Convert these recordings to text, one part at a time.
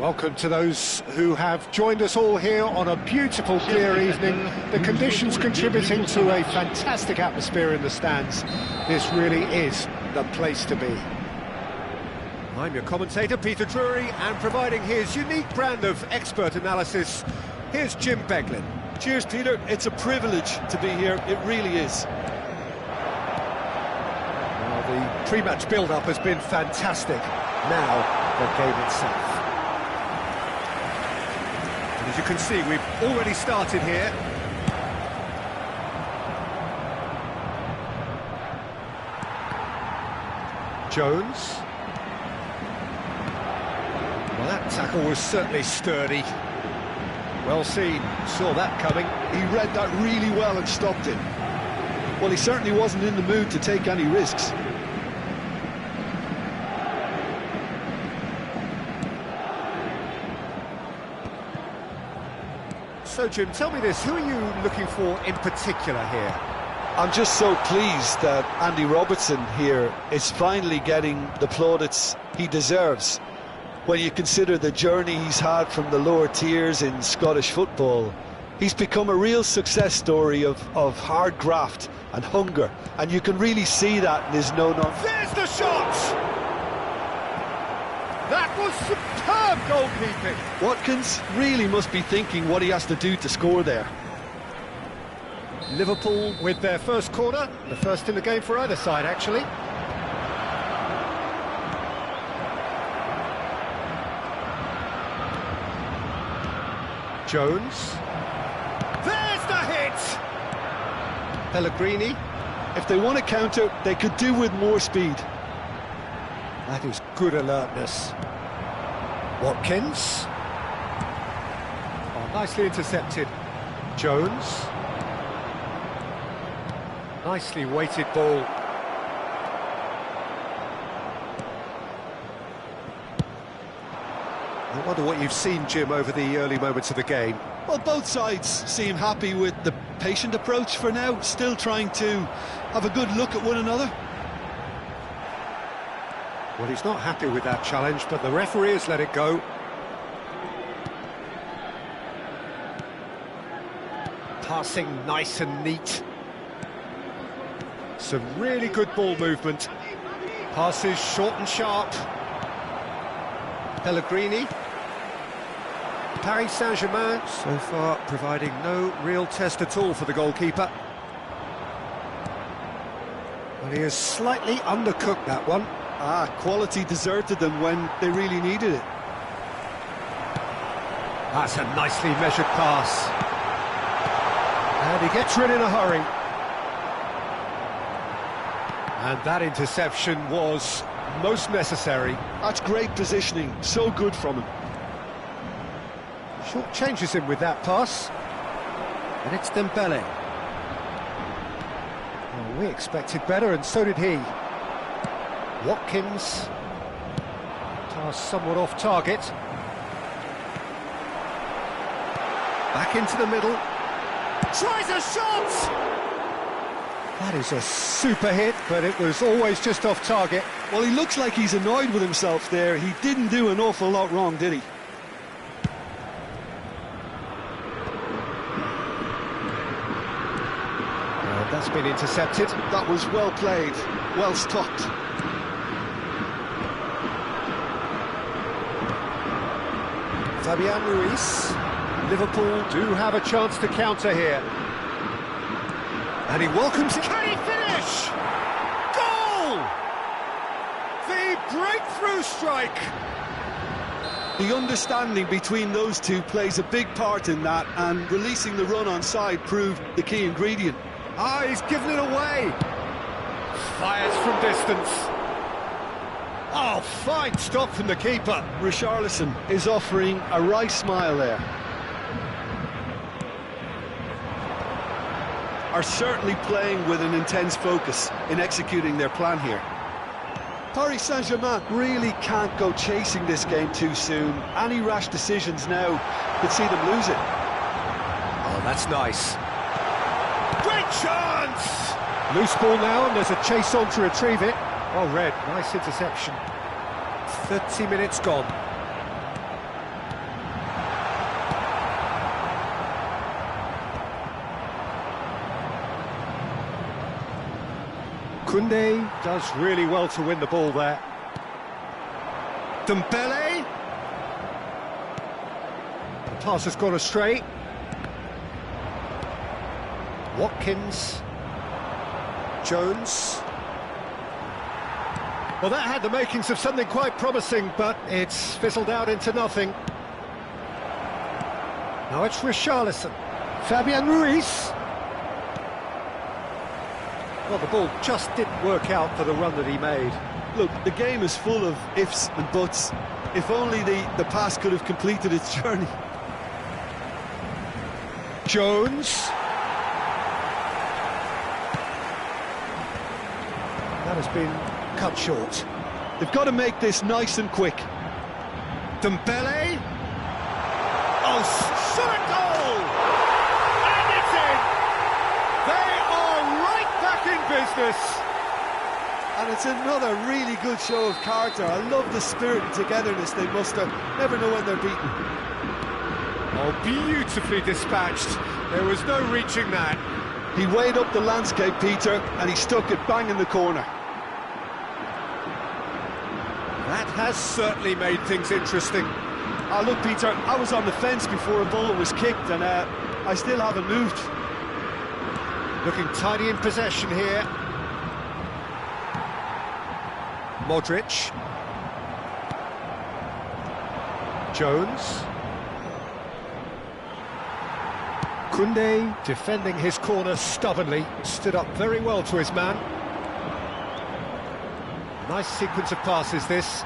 Welcome to those who have joined us all here on a beautiful, clear evening. The conditions contributing to a fantastic atmosphere in the stands. This really is the place to be. I'm your commentator, Peter Drury, and providing his unique brand of expert analysis, here's Jim Beglin. Cheers, Peter. It's a privilege to be here. It really is. Well, the pre-match build-up has been fantastic. Now, the game itself. And as you can see, we've already started here. Jones. Well, that tackle was certainly sturdy. Well seen, saw that coming. He read that really well and stopped it. Well, he certainly wasn't in the mood to take any risks. So, Jim, tell me this, who are you looking for in particular here? I'm just so pleased that Andy Robertson here is finally getting the plaudits he deserves. When you consider the journey he's had from the lower tiers in Scottish football, he's become a real success story of hard graft and hunger, and you can really see that in his no-nonsense. There's the shot! That was superb goalkeeping! Watkins really must be thinking what he has to do to score there. Liverpool with their first corner, the first in the game for either side, actually. Jones. There's the hit! Pellegrini. If they want to counter, they could do with more speed. That is good alertness. Watkins. Oh, nicely intercepted. Jones. Nicely weighted ball. I wonder what you've seen, Jim, over the early moments of the game. Well, both sides seem happy with the patient approach for now, still trying to have a good look at one another. Well, he's not happy with that challenge, but the referee has let it go. Passing nice and neat. Some really good ball movement. Passes short and sharp. Pellegrini. Paris Saint-Germain so far providing no real test at all for the goalkeeper. Well, he has slightly undercooked that one. Quality deserted them when they really needed it. That's a nicely measured pass. And he gets rid in a hurry. And that interception was most necessary. That's great positioning, so good from him. Short changes him with that pass. And it's Dembele. Well, we expected better, and so did he. Watkins. Pass somewhat off target. Back into the middle. Tries a shot! That is a super hit, but it was always just off target. Well, he looks like he's annoyed with himself there. He didn't do an awful lot wrong, did he? That's been intercepted. That was well played, well stopped. Fabian Ruiz. Liverpool do have a chance to counter here. And he welcomes it. Can he finish? Goal! The breakthrough strike! The understanding between those two plays a big part in that, and releasing the run on side proved the key ingredient. He's given it away. Fires from distance. Oh, fine stop from the keeper. Richarlison is offering a right smile there. Are certainly playing with an intense focus in executing their plan here. Paris Saint-Germain really can't go chasing this game too soon. Any rash decisions now could see them lose it. Oh, that's nice. Great chance! Loose ball now, and there's a chase on to retrieve it. Well read, nice interception. 30 minutes gone. Koundé does really well to win the ball there. Dembele. The pass has gone astray. Watkins. Jones. Well, that had the makings of something quite promising, but it's fizzled out into nothing. Now it's Richarlison. Fabian Ruiz. Well, the ball just didn't work out for the run that he made. Look, the game is full of ifs and buts. If only the pass could have completed its journey. Jones. That has been cut short. They've got to make this nice and quick. Dembele. Oh, shot goal! And it's in! They are right back in business. And it's another really good show of character. I love the spirit and togetherness they muster. Never know when they're beaten. Oh, beautifully dispatched. There was no reaching that. He weighed up the landscape, Peter, and he stuck it bang in the corner. That has certainly made things interesting. Ah, look, Peter, I was on the fence before a ball was kicked, and I still haven't moved. Looking tidy in possession here. Modric. Jones. Koundé, defending his corner stubbornly, stood up very well to his man. Nice sequence of passes, this.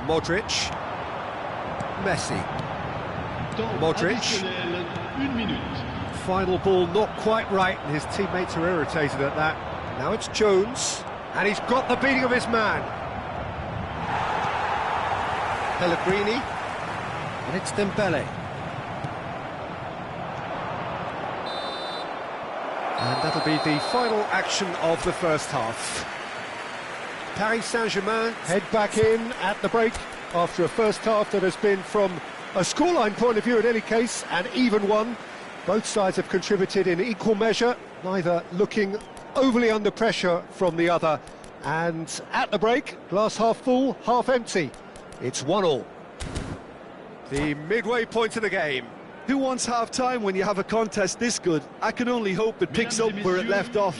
Modric. Messi. Modric. Final ball not quite right, and his teammates are irritated at that. Now it's Jones, and he's got the beating of his man. Pellegrini, and it's Dembele. And that'll be the final action of the first half. Paris Saint-Germain head back in at the break after a first half that has been, from a scoreline point of view in any case, an even one. Both sides have contributed in equal measure, neither looking overly under pressure from the other. And at the break, glass half full, half empty. It's 1-1. The midway point of the game. Who wants half-time when you have a contest this good? I can only hope it picks up where it left off.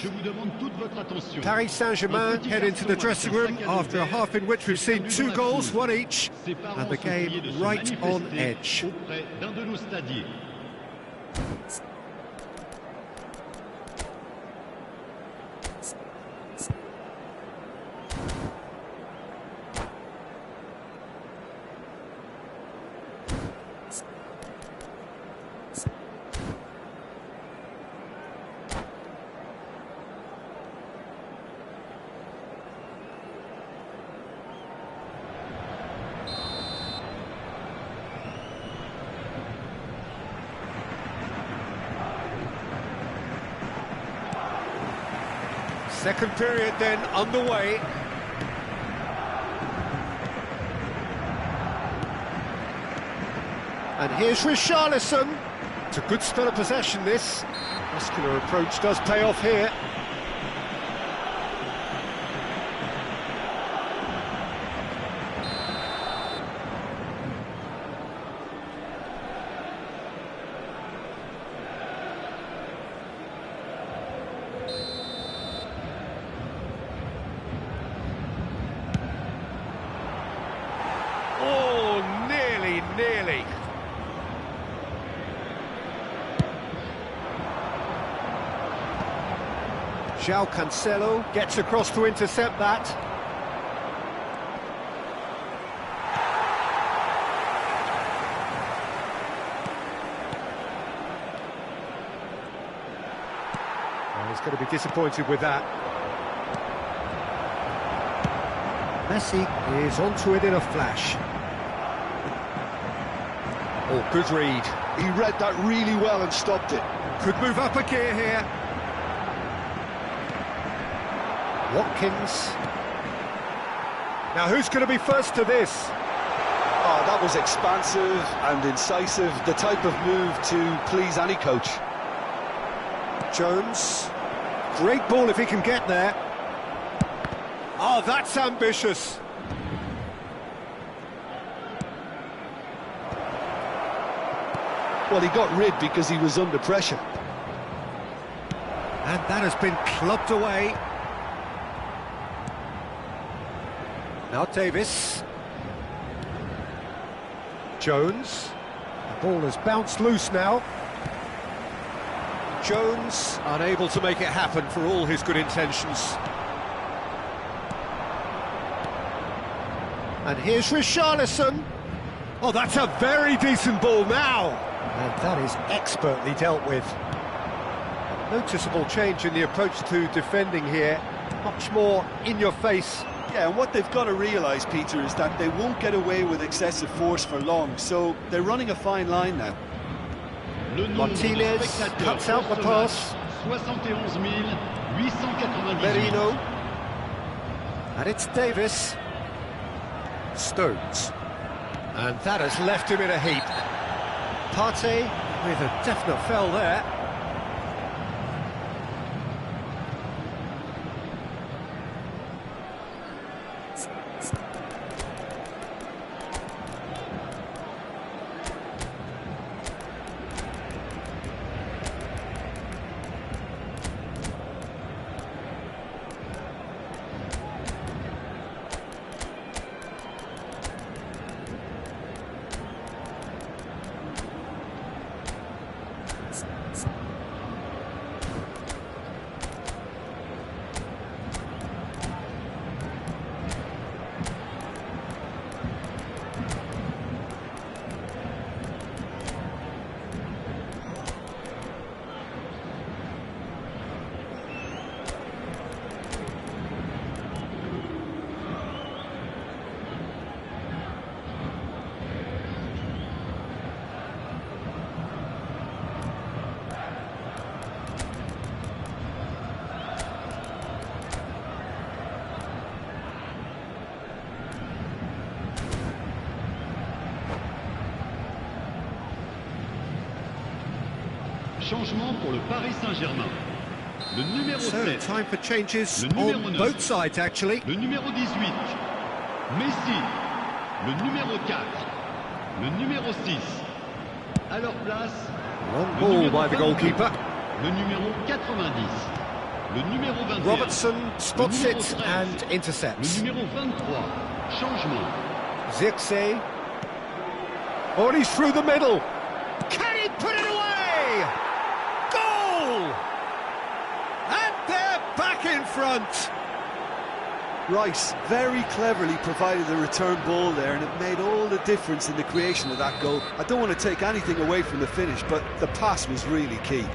Paris Saint-Germain head into the dressing room after a half in which we've seen 2 goals, one each, and the game right on edge. Second period then underway. And here's Richarlison. It's a good spell of possession, this. Muscular approach does pay off here. Nearly. João Cancelo gets across to intercept that. Well, he's going to be disappointed with that. Messi is onto it in a flash. Oh, good read. He read that really well and stopped it. Could move up a gear here. Watkins. Now who's going to be first to this? Oh, that was expansive and incisive, the type of move to please any coach. Jones. Great ball if he can get there. Oh, that's ambitious. Well, he got rid because he was under pressure. And that has been clubbed away. Now Davis. Jones. The ball has bounced loose now. Jones unable to make it happen for all his good intentions. And here's Richarlison. Oh, that's a very decent ball now. And that is expertly dealt with. A noticeable change in the approach to defending here. Much more in your face. Yeah, and what they've got to realise, Peter, is that they won't get away with excessive force for long, so they're running a fine line now. Martinez cuts out the pass. 71,898. Merino. And it's Davis. Stones. And that has left him in a heap. Partey with a definite foul there. Changement pour le Paris Saint-Germain. Le numéro 7. Time for changes Le numéro on 9. both sides, actually. Le numéro 18. Messi. Le numéro 4. Le numéro 6. À leur place. Long le ball numéro by the 22, goalkeeper. Le numéro 90. Le numéro 21. Robertson spots Le numéro it 13. and Le intercepts. numéro 23. Changement. Zirkzee. Oh, and he's through the middle. Can he put it away? Goal! And they're back in front. Rice very cleverly provided the return ball there, and it made all the difference in the creation of that goal. I don't want to take anything away from the finish, but the pass was really key.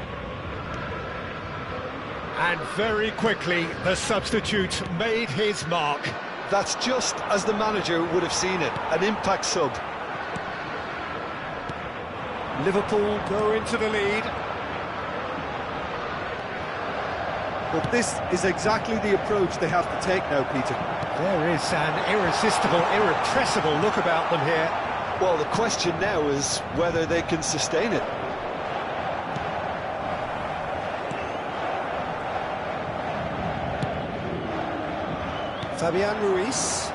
And very quickly, the substitute made his mark. That's just as the manager would have seen it, an impact sub. Liverpool go into the lead. But this is exactly the approach they have to take now, Peter. There is an irresistible, irrepressible look about them here. Well, the question now is whether they can sustain it. Fabian Ruiz.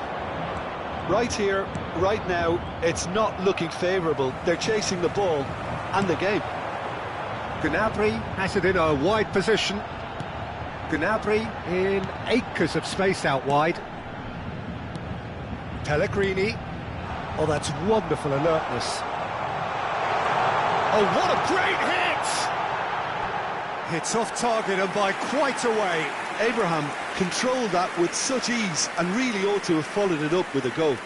Right here, right now, it's not looking favourable. They're chasing the ball and the game. Gnabry has it in a wide position. Gnabry in acres of space out wide. Pellegrini. Oh, that's wonderful alertness. Oh, what a great hit! It's off target and by quite a way. Abraham controlled that with such ease and really ought to have followed it up with a goal.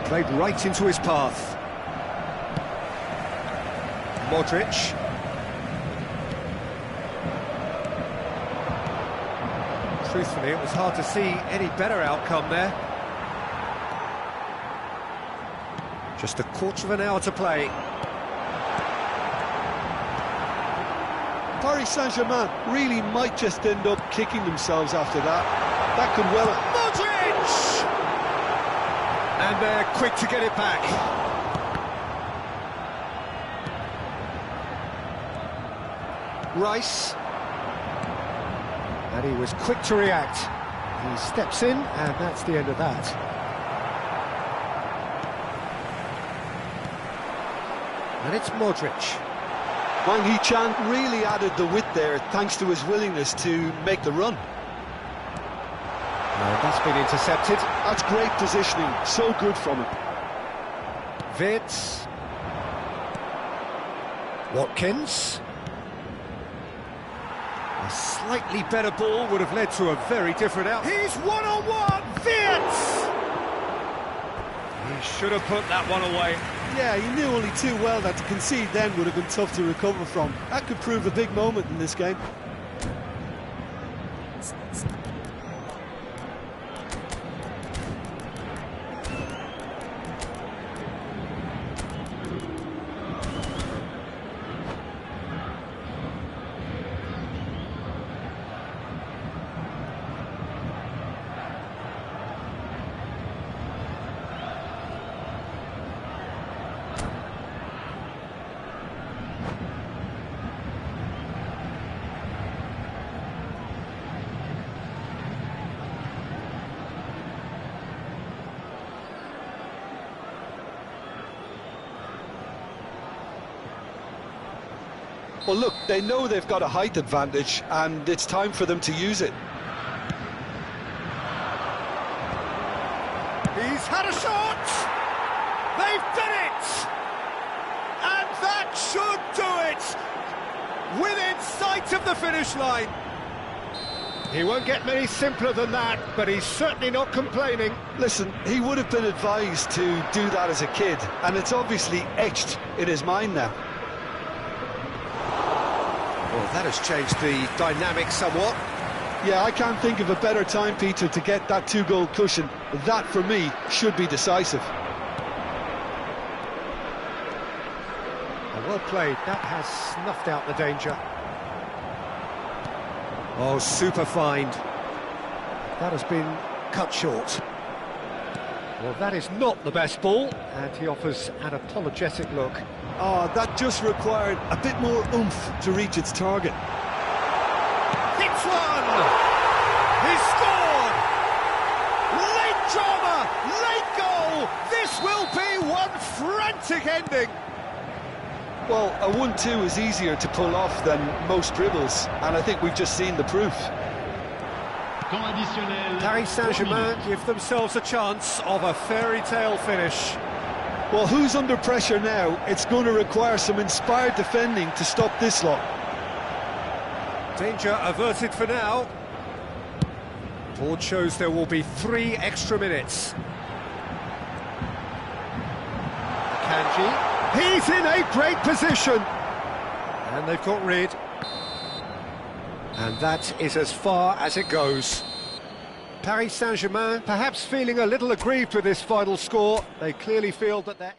Played right into his path. Modric. Truthfully, it was hard to see any better outcome there. Just a quarter of an hour to play. Paris Saint-Germain really might just end up kicking themselves after that. That could well... Modric! And they're quick to get it back. Rice. And he was quick to react. He steps in, and that's the end of that. And it's Modric. Wang Hee-chan really added the width there thanks to his willingness to make the run. And that's been intercepted. That's great positioning, so good from him. Wirtz. Watkins. A slightly better ball would have led to a very different outcome. He's one-on-one! Wirtz! He should have put that one away. Yeah, he knew only too well that to concede then would have been tough to recover from. That could prove a big moment in this game. Well, look, they know they've got a height advantage, and it's time for them to use it. He's had a shot! They've done it! And that should do it! Within sight of the finish line. He won't get many simpler than that, but he's certainly not complaining. Listen, he would have been advised to do that as a kid, and it's obviously etched in his mind now. Well, that has changed the dynamic somewhat. Yeah, I can't think of a better time, Peter, to get that two-goal cushion. That, for me, should be decisive. Well played. That has snuffed out the danger. Oh, super find. That has been cut short. Well, that is not the best ball, and he offers an apologetic look. Oh, that just required a bit more oomph to reach its target. Hits one! He's scored! Late drama, late goal! This will be one frantic ending! Well, a 1-2 is easier to pull off than most dribbles, and I think we've just seen the proof. Paris Saint-Germain give themselves a chance of a fairy tale finish. Well, who's under pressure now? It's going to require some inspired defending to stop this lot. Danger averted for now. Board shows there will be 3 extra minutes. Akanji. He's in a great position. And they've got rid. And that is as far as it goes. Paris Saint-Germain perhaps feeling a little aggrieved with this final score. They clearly feel that they're...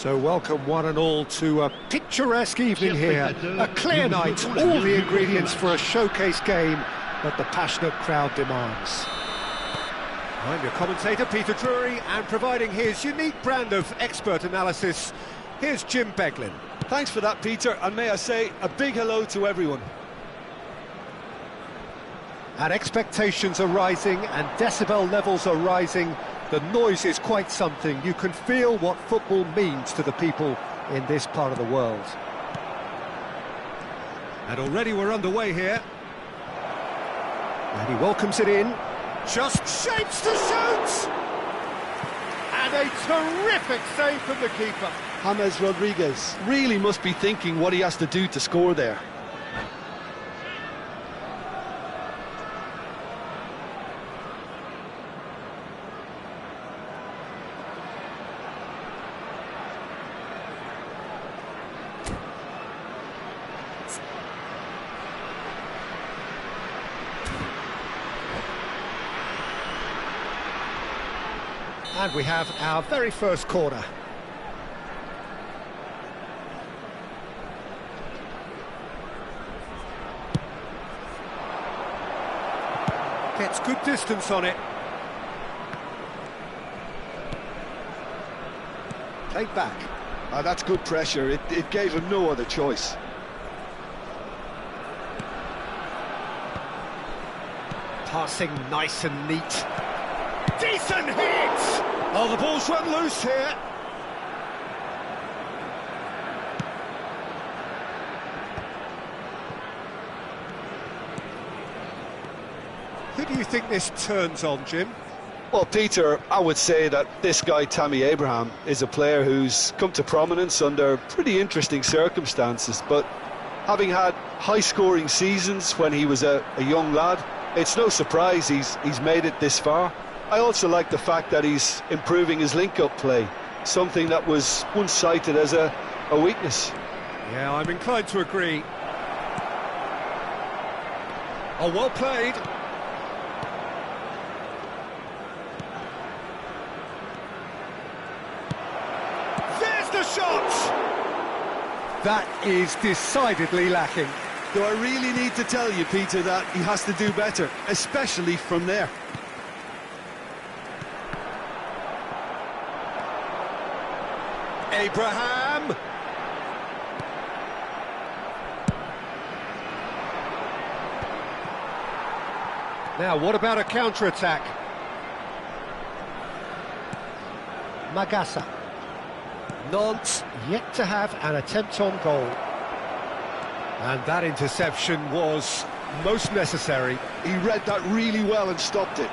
So welcome one and all to a picturesque evening here. A clear night, all the ingredients for a showcase game that the passionate crowd demands. I'm your commentator, Peter Drury, and providing his unique brand of expert analysis, here's Jim Beglin. Thanks for that, Peter, and may I say a big hello to everyone. And expectations are rising and decibel levels are rising. The noise is quite something. You can feel what football means to the people in this part of the world. And already we're underway here. And he welcomes it in. Just shapes to shoot! And a terrific save from the keeper. James Rodriguez really must be thinking what he has to do to score there. And we have our very first corner. Gets good distance on it. Played back. That's good pressure. It gave him no other choice. Passing nice and neat. Decent hit! Oh, the ball's run loose here. Who do you think this turns on, Jim? Well, Peter, I would say that this guy, Tammy Abraham, is a player who's come to prominence under pretty interesting circumstances, but having had high-scoring seasons when he was a young lad, it's no surprise he's made it this far. I also like the fact that he's improving his link-up play, something that was once cited as a weakness. Yeah, I'm inclined to agree. Oh, well played. There's the shot! That is decidedly lacking. Do I really need to tell you, Peter, that he has to do better, especially from there? Abraham! Now, what about a counter-attack? Magassa. Nantes yet to have an attempt on goal. And that interception was most necessary. He read that really well and stopped it.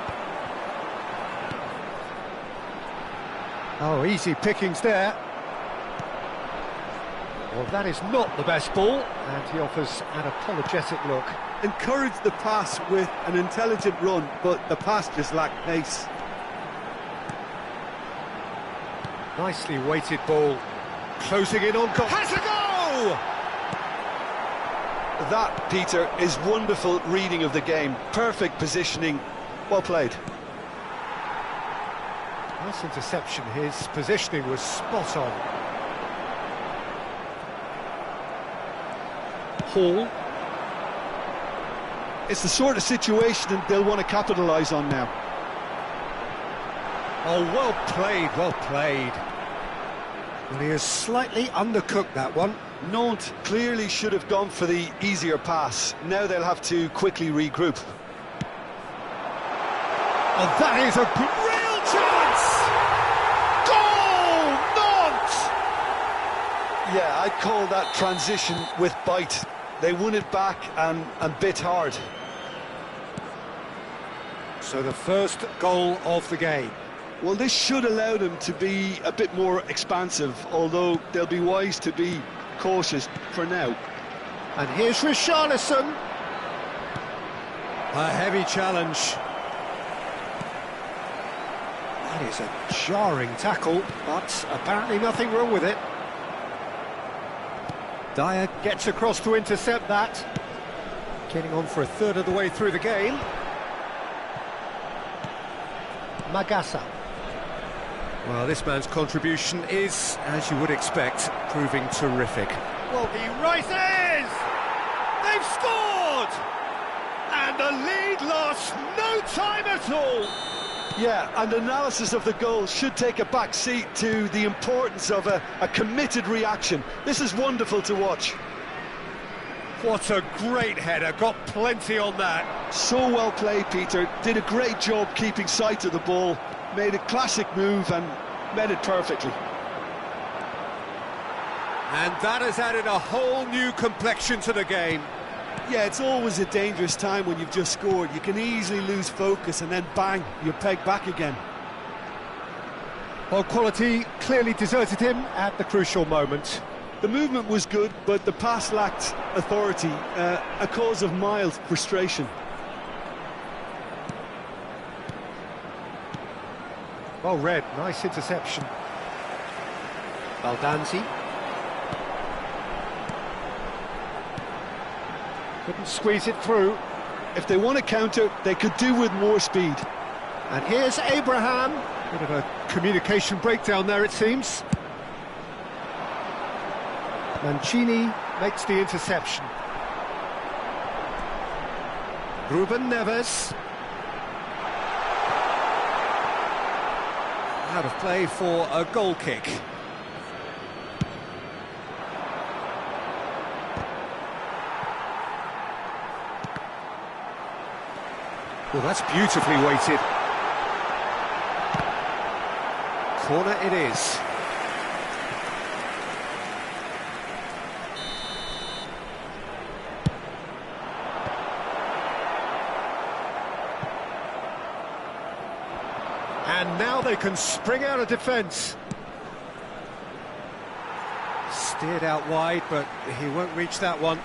Oh, easy pickings there. Well, that is not the best ball, and he offers an apologetic look. Encouraged the pass with an intelligent run, but the pass just lacked pace. Nicely weighted ball. Closing in on goal. Has a goal! That, Peter, is wonderful reading of the game. Perfect positioning. Well played. Nice interception. His positioning was spot on. Hall. It's the sort of situation they'll want to capitalise on now. Oh, well played, well played. Well, he has slightly undercooked that one. Nantes clearly should have gone for the easier pass. Now they'll have to quickly regroup. Oh, that is a real chance! Goal! Nantes! Yeah, I'd call that transition with bite. They won it back and bit hard. So the first goal of the game. Well, this should allow them to be a bit more expansive, although they'll be wise to be cautious for now. And here's Richarlison. A heavy challenge. That is a jarring tackle, but apparently nothing wrong with it. Dyer gets across to intercept that. Getting on for a third of the way through the game. Magassa. Well, this man's contribution is, as you would expect, proving terrific. Well, he rises! They've scored! And the lead lost no time at all! Yeah, and analysis of the goal should take a back seat to the importance of a committed reaction. This is wonderful to watch. What a great header, got plenty on that. So well played, Peter. Did a great job keeping sight of the ball, made a classic move and met it perfectly. And that has added a whole new complexion to the game. Yeah, it's always a dangerous time when you've just scored. You can easily lose focus and then bang, you're pegged back again. Well, quality clearly deserted him at the crucial moment. The movement was good, but the pass lacked authority, a cause of mild frustration. Well read, nice interception. Baldanzi. Couldn't squeeze it through. If they want to counter, they could do with more speed. And here's Abraham. Bit of a communication breakdown there, it seems. Mancini makes the interception. Ruben Neves. Out of play for a goal kick. Well, that's beautifully weighted. Corner it is. And now they can spring out of defence. Steered out wide, but he won't reach that one.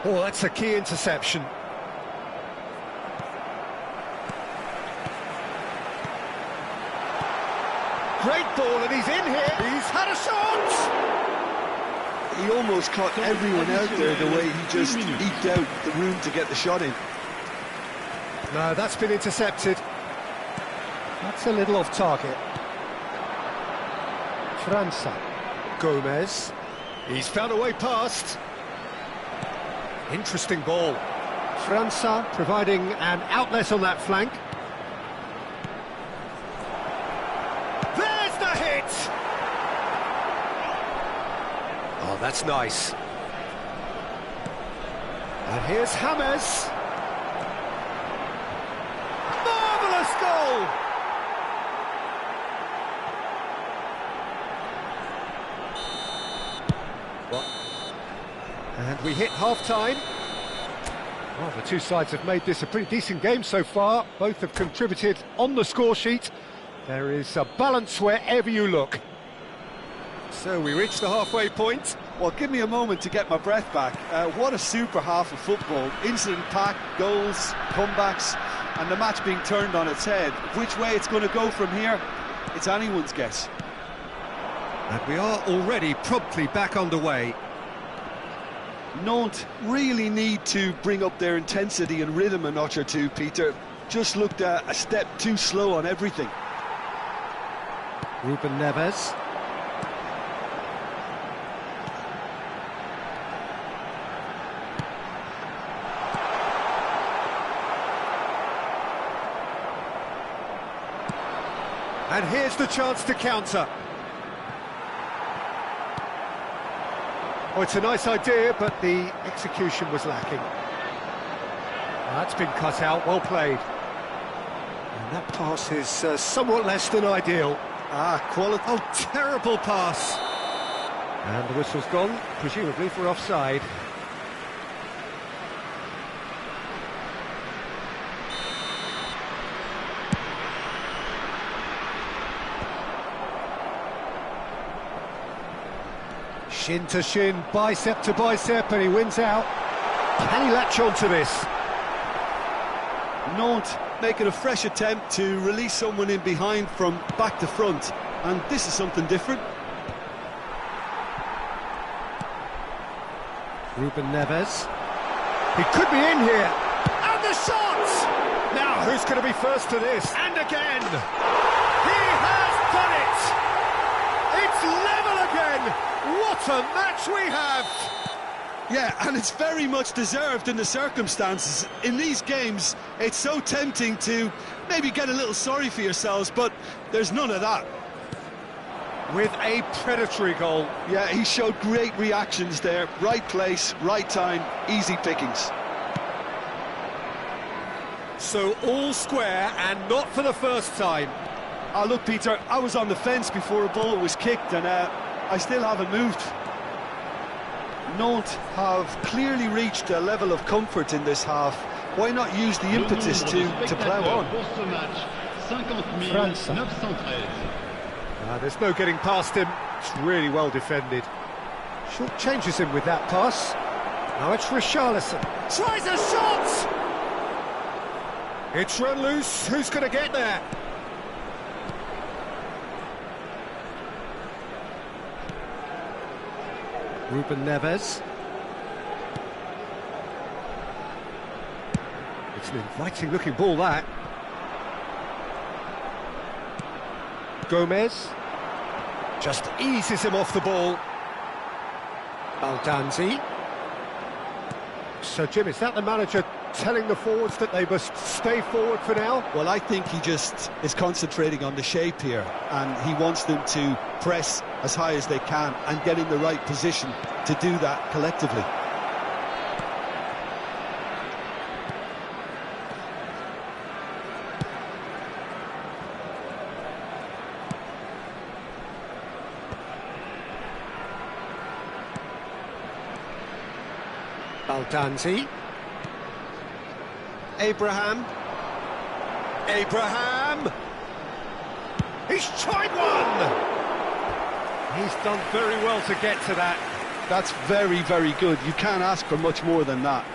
Oh, that's a key interception. Great ball, and he's in here. He's had a shot! He almost caught everyone out there the way he just eked out the room to get the shot in. No, that's been intercepted. That's a little off target. França. Gomez. He's found a way past. Interesting ball. França providing an outlet on that flank. There's the hit! Oh, that's nice. And here's James. Marvellous goal! What? And we hit half-time. Well, the two sides have made this a pretty decent game so far. Both have contributed on the score sheet. There is a balance wherever you look. So we reach the halfway point. Well, give me a moment to get my breath back. What a super half of football. Incident-packed, goals, comebacks, and the match being turned on its head. Which way it's going to go from here, it's anyone's guess. And we are already promptly back underway. Nantes really need to bring up their intensity and rhythm a notch or two, Peter. Just looked a step too slow on everything. Ruben Neves. And here's the chance to counter. Oh, it's a nice idea, but the execution was lacking. That's been cut out, well played. And that pass is somewhat less than ideal. Quality. Oh, terrible pass. And the whistle's gone, presumably for offside. Shin to shin, bicep to bicep, and he wins out. Can he latch on to this? Nantes making a fresh attempt to release someone in behind from back to front, and this is something different. Ruben Neves. He could be in here. And the shot! Now, who's going to be first to this? And again! He has done it! It's level again! What a match we have! Yeah, and it's very much deserved in the circumstances. In these games, it's so tempting to maybe get a little sorry for yourselves, but there's none of that. With a predatory goal. Yeah, he showed great reactions there. Right place, right time, easy pickings. So all square, and not for the first time. Oh, look, Peter, I was on the fence before a ball was kicked, and I still haven't moved. Nantes have clearly reached a level of comfort in this half. Why not use the impetus to plough on? There's no getting past him. It's really well defended. Short changes him with that pass. Now it's Richarlison. Tries a shot! It's run loose. Who's going to get there? Ruben Neves. It's an inviting-looking ball, that. Gomez. Just eases him off the ball. Baldanzi. So, Jim, is that the manager telling the forwards that they must stay forward for now? Well, I think he just is concentrating on the shape here, and he wants them to press as high as they can and get in the right position to do that collectively. Baldanzi. Abraham. He's tried one! He's done very well to get to that. That's very, very good. You can't ask for much more than that.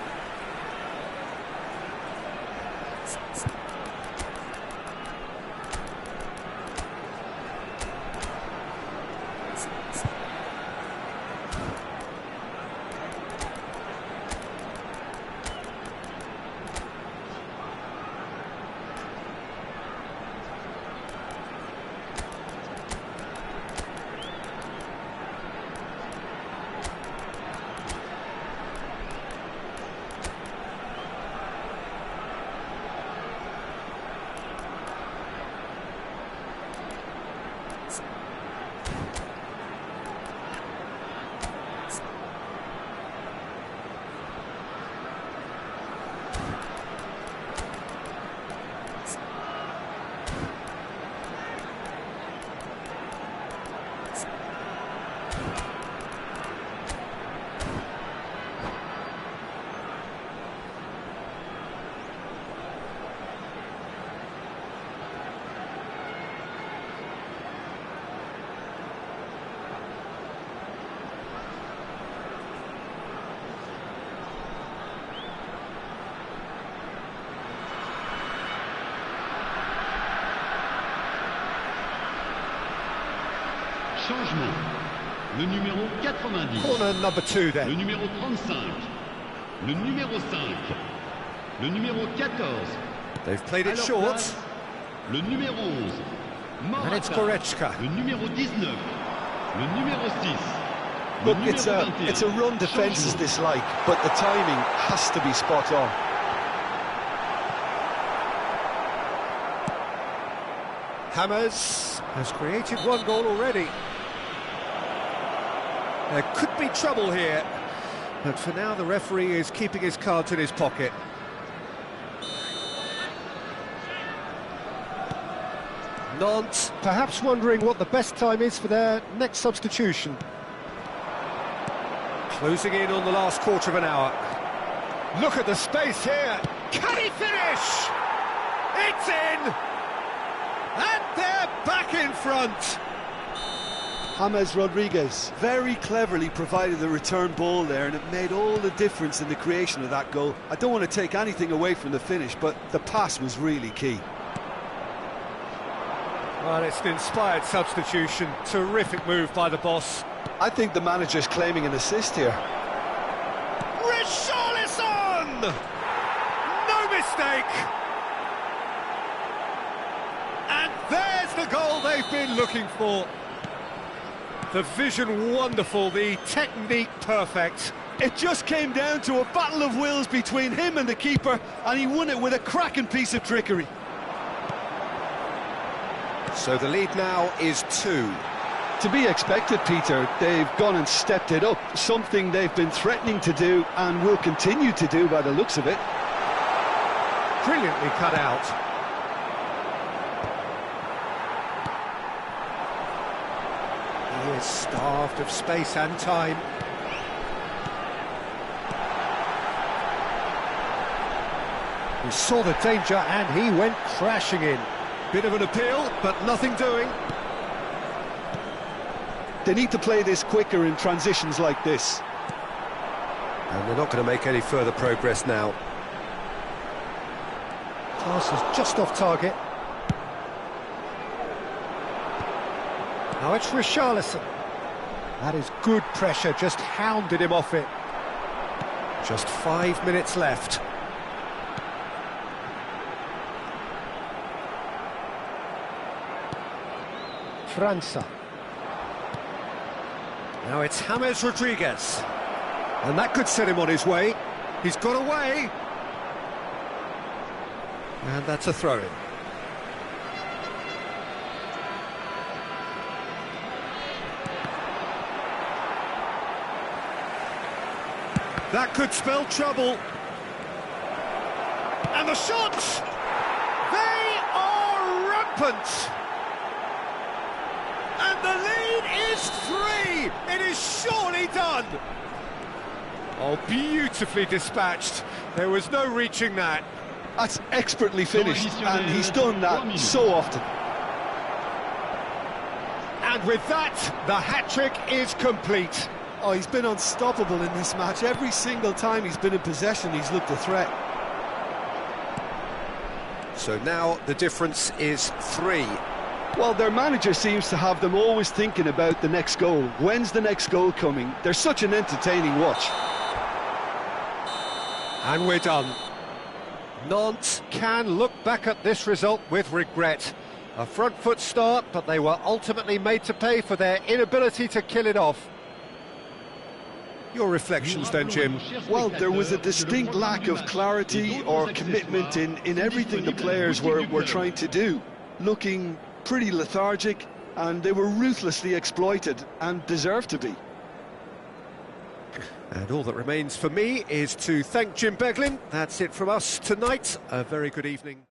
Changement. Le numéro 90. Corner number 2 then. Le numéro 35. Le numéro 5. Le numéro 14. They've played it short. Le numéro 11. Morata. And it's Goretzka. Le numéro 19. Le numéro 6. Look, it's a run defence is this like, but the timing has to be spot on. Hammers has created one goal already. There could be trouble here, but for now the referee is keeping his cards in his pocket. Nantes perhaps wondering what the best time is for their next substitution. Closing in on the last quarter of an hour. Look at the space here. Can he finish? It's in! And they're back in front. James Rodriguez very cleverly provided the return ball there, and it made all the difference in the creation of that goal. I don't want to take anything away from the finish, but the pass was really key. Well, it's an inspired substitution. Terrific move by the boss. I think the manager's claiming an assist here. Richarlison! on! No mistake! And there's the goal they've been looking for. The vision wonderful, the technique perfect. It just came down to a battle of wills between him and the keeper, and he won it with a cracking piece of trickery. So the lead now is 2. To be expected, Peter. They've gone and stepped it up, something they've been threatening to do and will continue to do by the looks of it. Brilliantly cut out. He is starved of space and time. He saw the danger and he went crashing in. Bit of an appeal, but nothing doing. They need to play this quicker in transitions like this. And they're not going to make any further progress now. Pass is just off target. Now it's Richarlison. That is good pressure, just hounded him off it. Just 5 minutes left. França. Now it's James Rodriguez. And that could set him on his way. He's got away. And that's a throw-in. That could spell trouble. And the shots! They are rampant! And the lead is 3! It is surely done! Oh, beautifully dispatched. There was no reaching that. That's expertly finished, and he's done that so often. And with that, the hat-trick is complete. Oh, he's been unstoppable in this match. Every single time he's been in possession, he's looked a threat. So now the difference is 3. Well, their manager seems to have them always thinking about the next goal. When's the next goal coming? They're such an entertaining watch. And we're done. Nantes can look back at this result with regret. A front foot start, but they were ultimately made to pay for their inability to kill it off. Your reflections then, Jim? Well, there was a distinct lack of clarity or commitment in everything the players were trying to do. Looking pretty lethargic, and they were ruthlessly exploited and deserved to be. And all that remains for me is to thank Jim Beglin. That's it from us tonight. A very good evening.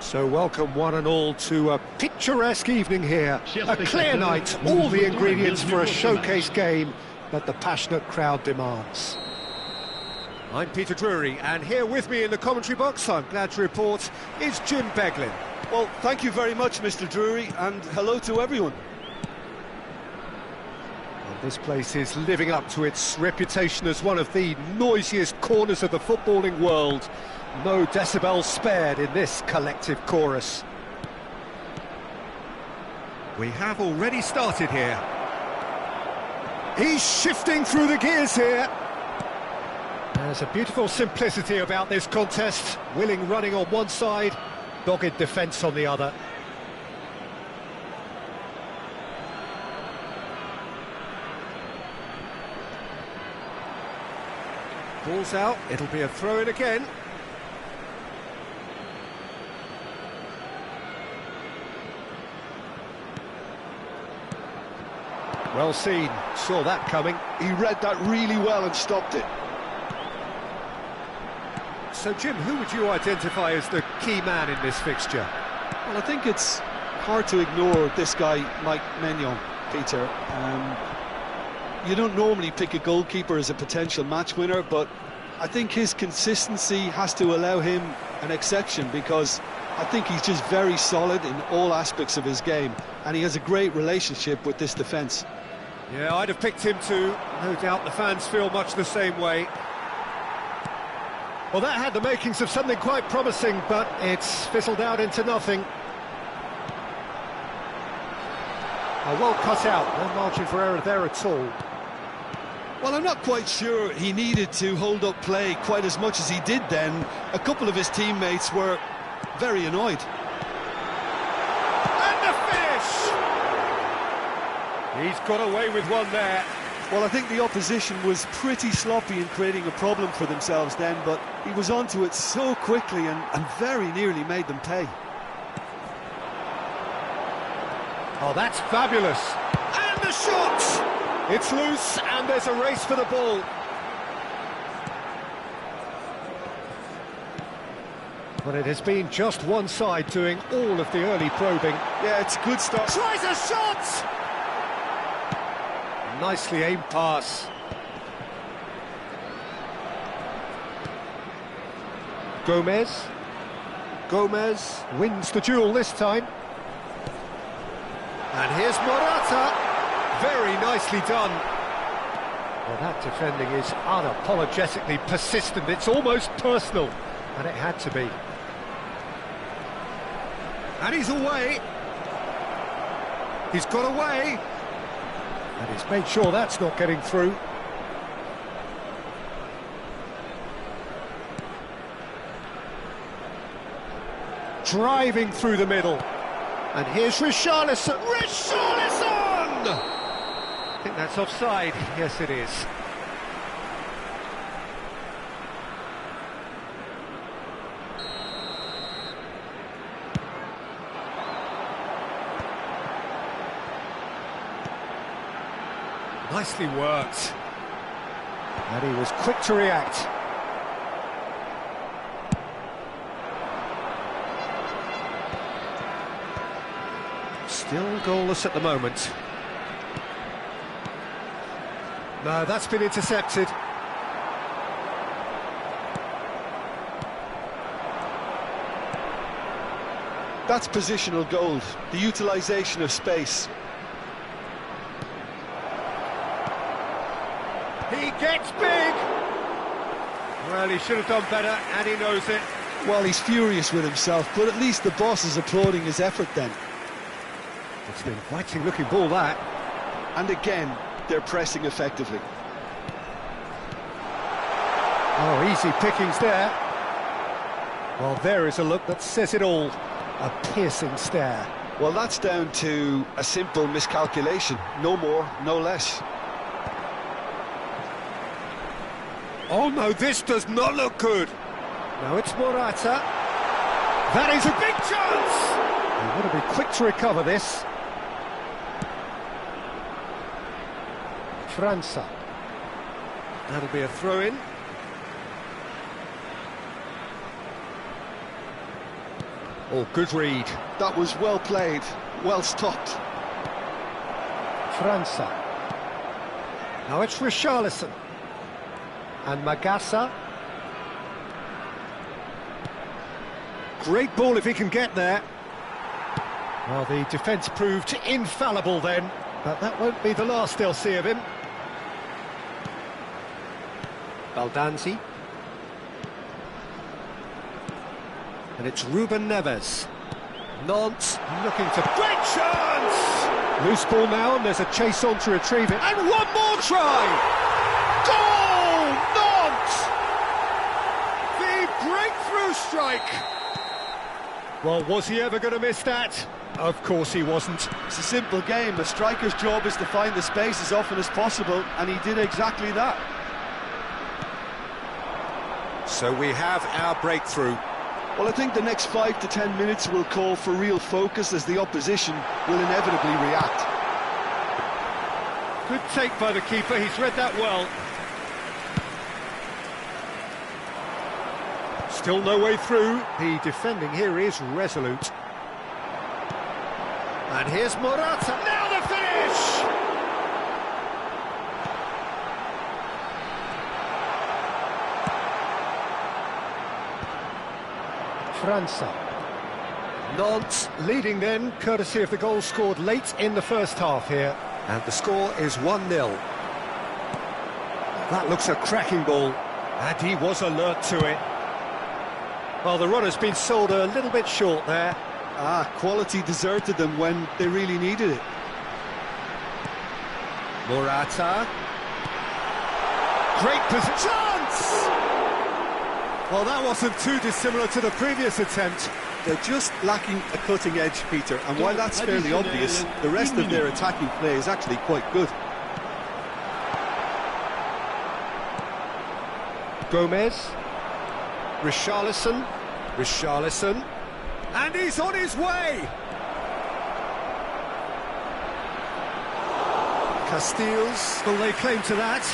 So welcome one and all to a picturesque evening here. A clear night, all the ingredients for a showcase game that the passionate crowd demands. I'm Peter Drury, and here with me in the commentary box, I'm glad to report, is Jim Beglin. Well, thank you very much, Mr. Drury, and hello to everyone. And this place is living up to its reputation as one of the noisiest corners of the footballing world. No decibels spared in this collective chorus. We have already started here. He's shifting through the gears here. There's a beautiful simplicity about this contest. Willing running on one side, dogged defence on the other. Ball's out, it'll be a throw-in again. Well seen, saw that coming. He read that really well and stopped it. So Jim, who would you identify as the key man in this fixture? Well, I think it's hard to ignore this guy, Mike Maignan, Peter. You don't normally pick a goalkeeper as a potential match winner, but I think his consistency has to allow him an exception, because I think he's just very solid in all aspects of his game, and he has a great relationship with this defence. Yeah, I'd have picked him too. No doubt the fans feel much the same way. Well, that had the makings of something quite promising, but it's fizzled out into nothing. Well cut out, no margin for error there at all. Well, I'm not quite sure he needed to hold up play quite as much as he did then. A couple of his teammates were very annoyed. And the finish! He's got away with one there. Well, I think the opposition was pretty sloppy in creating a problem for themselves then, but he was onto it so quickly and very nearly made them pay. Oh, that's fabulous. And the shot! It's loose, and there's a race for the ball. But it has been just one side doing all of the early probing. Yeah, it's a good start. Tries a shot! Nicely aimed pass. Gomez wins the duel this time. And here's Morata. Very nicely done. Well, that defending is unapologetically persistent. It's almost personal, and it had to be. And he's away. He's got away. And he's made sure that's not getting through. Driving through the middle. And here's Richarlison. Richarlison! I think that's offside. Yes, it is. Nicely worked. And he was quick to react. Still goalless at the moment. No, that's been intercepted. That's positional gold, the utilisation of space. He gets big! Well, he should have done better, and he knows it. Well, he's furious with himself, but at least the boss is applauding his effort then. It's an inviting looking ball, that. And again, they're pressing effectively. Oh, easy pickings there. Well, there is a look that says it all. A piercing stare. Well, that's down to a simple miscalculation. No more, no less. Oh no, this does not look good. No, it's Morata. That is a big chance! They want to be quick to recover this. França. That'll be a throw-in. Oh, good read. That was well played, well stopped. França. Now it's Richarlison. And Magassa. Great ball if he can get there. Well, the defence proved infallible then, but that won't be the last they'll see of him. Baldanzi. And it's Ruben Neves. Nantes looking to... Great chance! Loose ball now, and there's a chase on to retrieve it. And one more try! Goal! Nantes! The breakthrough strike! Well, was he ever going to miss that? Of course he wasn't. It's a simple game. A striker's job is to find the space as often as possible, and he did exactly that. So we have our breakthrough. Well, I think the next 5 to 10 minutes will call for real focus, as the opposition will inevitably react. Good take by the keeper, he's read that well. Still no way through. The defending here is resolute. And here's Morata. Now the finish! França. Nantes leading then, courtesy of the goal scored late in the first half here. And the score is 1-0. That looks a cracking ball. And he was alert to it. Well, the runner's been sold a little bit short there. Quality deserted them when they really needed it. Morata. Great position. Chance! Well, that wasn't too dissimilar to the previous attempt. They're just lacking a cutting edge, Peter, and while that's fairly obvious, the rest of their attacking play is actually quite good. Gomez. Richarlison. Richarlison. And he's on his way! Casteels, will lay claim to that?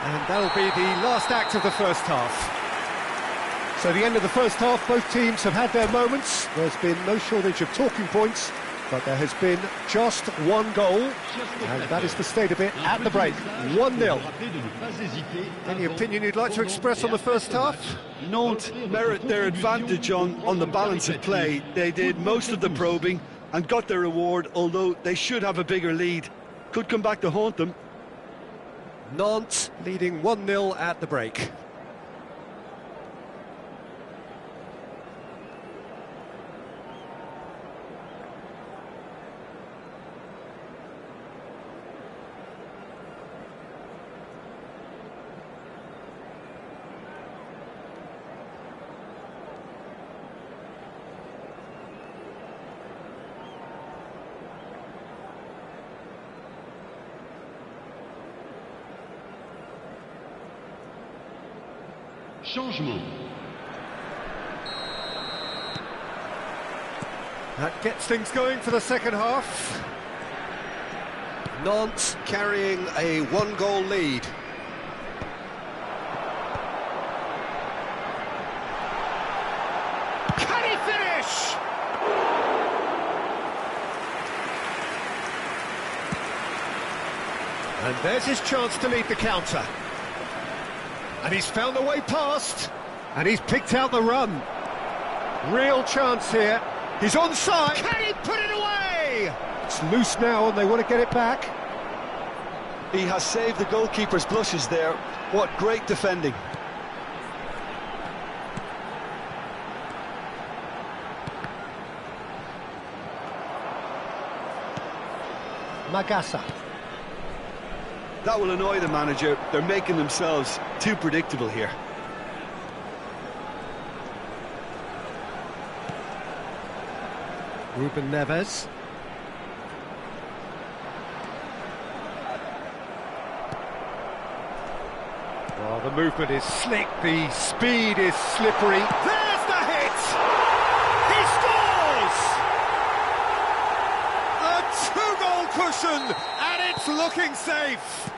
And that'll be the last act of the first half. So the end of the first half, both teams have had their moments. There's been no shortage of talking points, but there has been just one goal, and that is the state of it at the break. 1-0. Any opinion you'd like to express on the first half? Nantes merit their advantage on the balance of play. They did most of the probing and got their reward, although they should have a bigger lead. Could come back to haunt them. Nantes leading 1-0 at the break. Changement. That gets things going for the second half. Nantes carrying a one-goal lead. Can he finish? And there's his chance to lead the counter. And he's found the way past, and he's picked out the run. Real chance here. He's onside. Can he put it away? It's loose now, and they want to get it back. He has saved the goalkeeper's blushes there. What great defending. Magassa. That will annoy the manager. They're making themselves too predictable here. Ruben Neves. Well, the movement is slick, the speed is slippery. There's the hit! He scores! A two-goal cushion, and it's looking safe.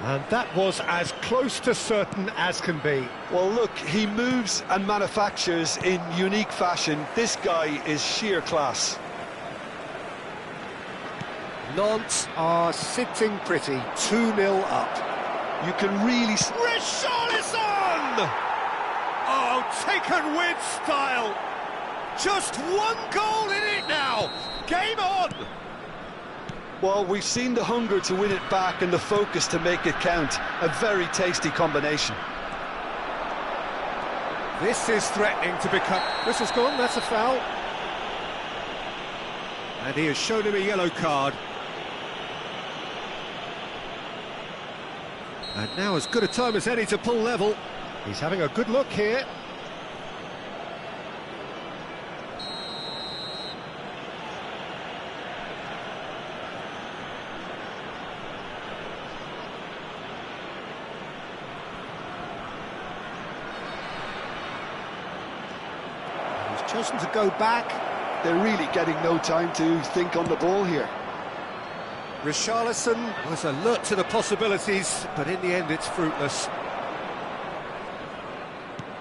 And that was as close to certain as can be. Well, look, he moves and manufactures in unique fashion. This guy is sheer class. Nantes are sitting pretty, 2-0 up. You can really... Richarlison! Oh, taken with style. Just one goal in it now. Game on! Well, we've seen the hunger to win it back and the focus to make it count. A very tasty combination. This is threatening to become... This has gone, that's a foul. And he has shown him a yellow card. And now as good a time as any to pull level. He's having a good look here. He's chosen to go back. They're really getting no time to think on the ball here. Richarlison was alert to the possibilities, but in the end it's fruitless.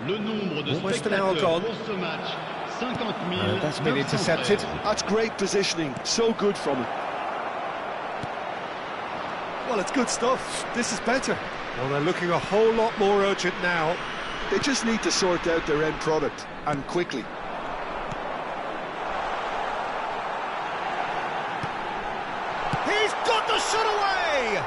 Le nombre de Almost an hour spectateurs gone. pour ce match, 50 That's been intercepted. That's great positioning, so good from him. Well, it's good stuff. This is better. Well, they're looking a whole lot more urgent now. They just need to sort out their end product, and quickly. He's got the shot away!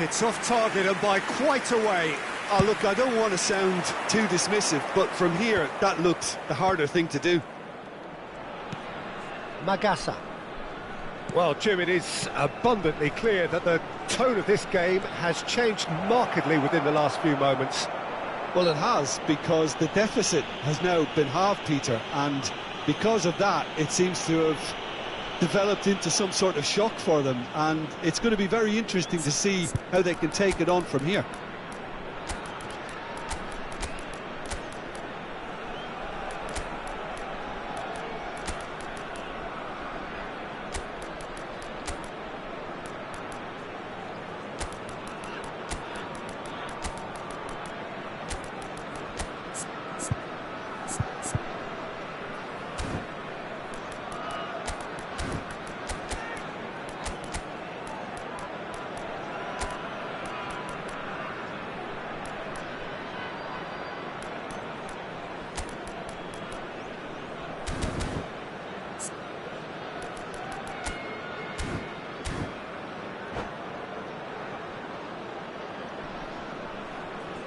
It's off target and by quite a way. Oh, look, I don't want to sound too dismissive, but from here, that looked the harder thing to do. Magassa. Well, Jim, it is abundantly clear that the tone of this game has changed markedly within the last few moments. Well, it has, because the deficit has now been halved, Peter, and because of that, it seems to have developed into some sort of shock for them, and it's going to be very interesting to see how they can take it on from here.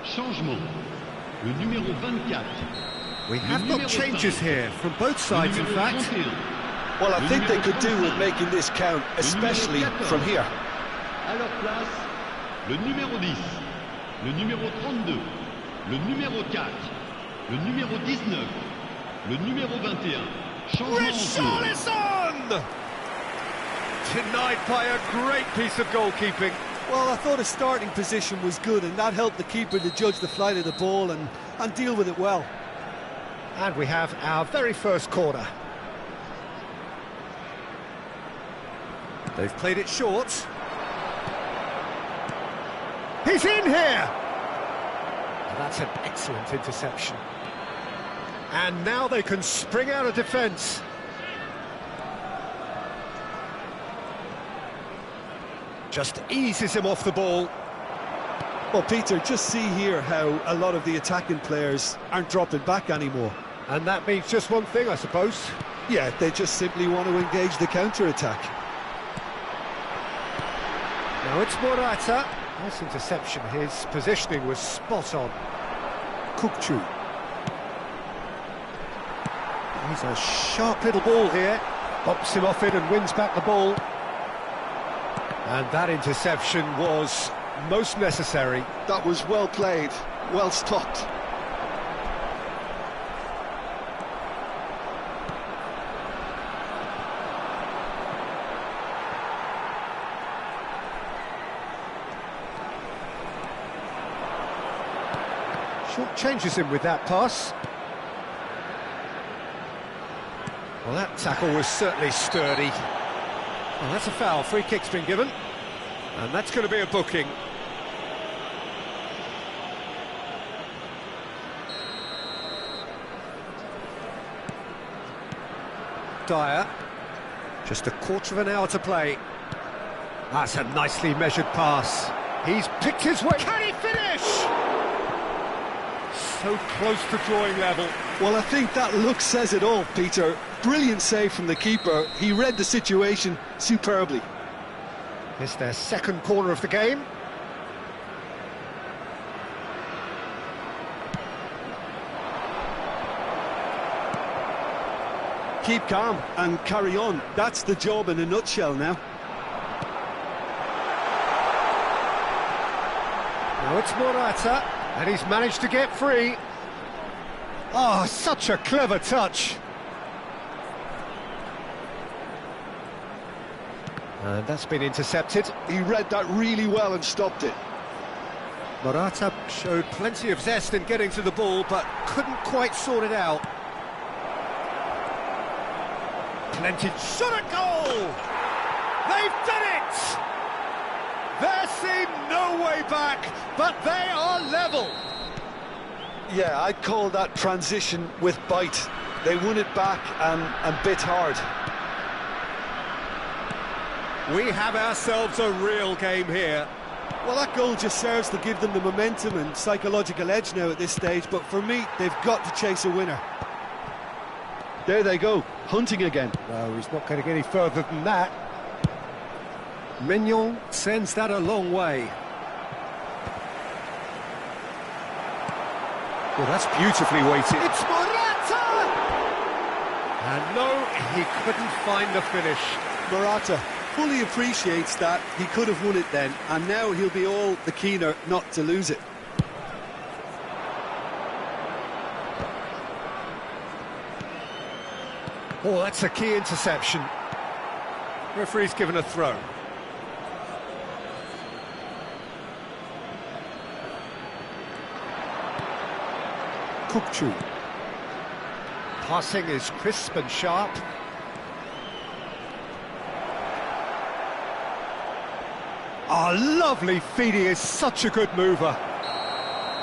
Changement. Le numéro 24. We have got changes here from both sides, in fact. Well, I think they could do with making this count, especially from here. À leur place, le numéro 10, le numéro 32, le numéro 4, le numéro 19, le numéro 21. Changement en cours. Richarlison! Denied by a great piece of goalkeeping. Well, I thought his starting position was good, and that helped the keeper to judge the flight of the ball and deal with it well. And we have our very first corner. They've played it short. He's in here! And that's an excellent interception. And now they can spring out of defence. Just eases him off the ball. Well, Peter, just see here how a lot of the attacking players aren't dropping back anymore. And that means just one thing, I suppose. Yeah, they just simply want to engage the counter-attack. Now it's Morata. Nice interception. His positioning was spot on. Kukçu. He's a sharp little ball here. Bumps him off it and wins back the ball. And that interception was most necessary. That was well played, well stopped. Short changes him with that pass. Well, that tackle was certainly sturdy. Well, that's a foul. Free kick's been given. And that's going to be a booking. Dyer. Just a quarter of an hour to play. That's a nicely measured pass. He's picked his way. Can he finish? So close to drawing level. Well, I think that look says it all, Peter. Brilliant save from the keeper. He read the situation superbly. It's their second corner of the game. Keep calm and carry on. That's the job in a nutshell now. Now it's Morata, and he's managed to get free. Oh, such a clever touch. And that's been intercepted. He read that really well and stopped it. Morata showed plenty of zest in getting to the ball, but couldn't quite sort it out. Plenty. Shot a goal! They've done it! There seemed no way back, but they are level. Yeah, I'd call that transition with bite. They won it back and bit hard. We have ourselves a real game here. Well, that goal just serves to give them the momentum and psychological edge now at this stage, but for me, they've got to chase a winner. There they go, hunting again. No, he's not going to get any further than that. Mignon sends that a long way. Well, that's beautifully weighted. It's Morata! And no, he couldn't find the finish. Morata fully appreciates that he could have won it then, and now he'll be all the keener not to lose it. Oh, that's a key interception. Referee's given a throw. Kukçu. Passing is crisp and sharp. Oh, lovely feed. He is such a good mover.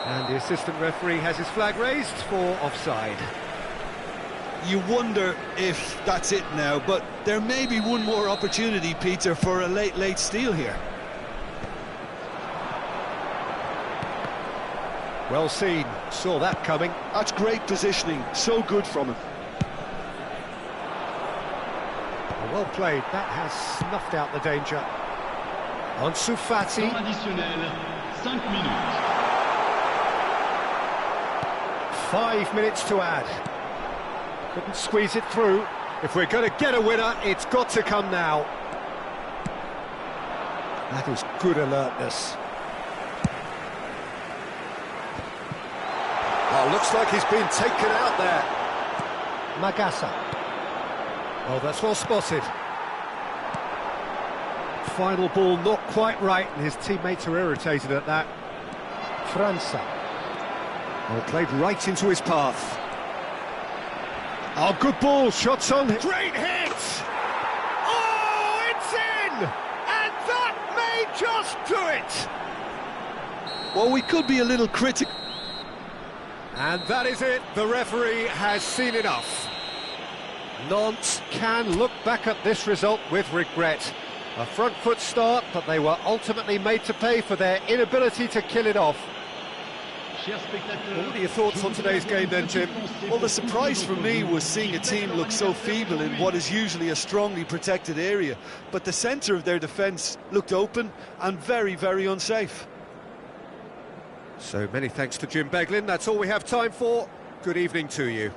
And the assistant referee has his flag raised for offside. You wonder if that's it now, but there may be one more opportunity, Peter, for a late steal here. Well seen, saw that coming. That's great positioning, so good from him. Well played, that has snuffed out the danger. Ansu Fati. Temps additionnel, 5 minutes. 5 minutes to add. Couldn't squeeze it through. If we're going to get a winner, it's got to come now. That is good alertness. Oh, looks like he's been taken out there. Magassa. Oh, that's well spotted. Final ball not quite right, and his teammates are irritated at that. França. Well, played right into his path. Oh, good ball, shots on. Great hit! Oh, it's in! And that may just do it! Well, we could be a little critical. And that is it, the referee has seen enough. Nantes can look back at this result with regret. A front foot start, but they were ultimately made to pay for their inability to kill it off. Well, what are your thoughts on today's game then, Jim? Well, the surprise for me was seeing a team look so feeble in what is usually a strongly protected area. But the centre of their defence looked open and very, very unsafe. So many thanks to Jim Beglin. That's all we have time for. Good evening to you.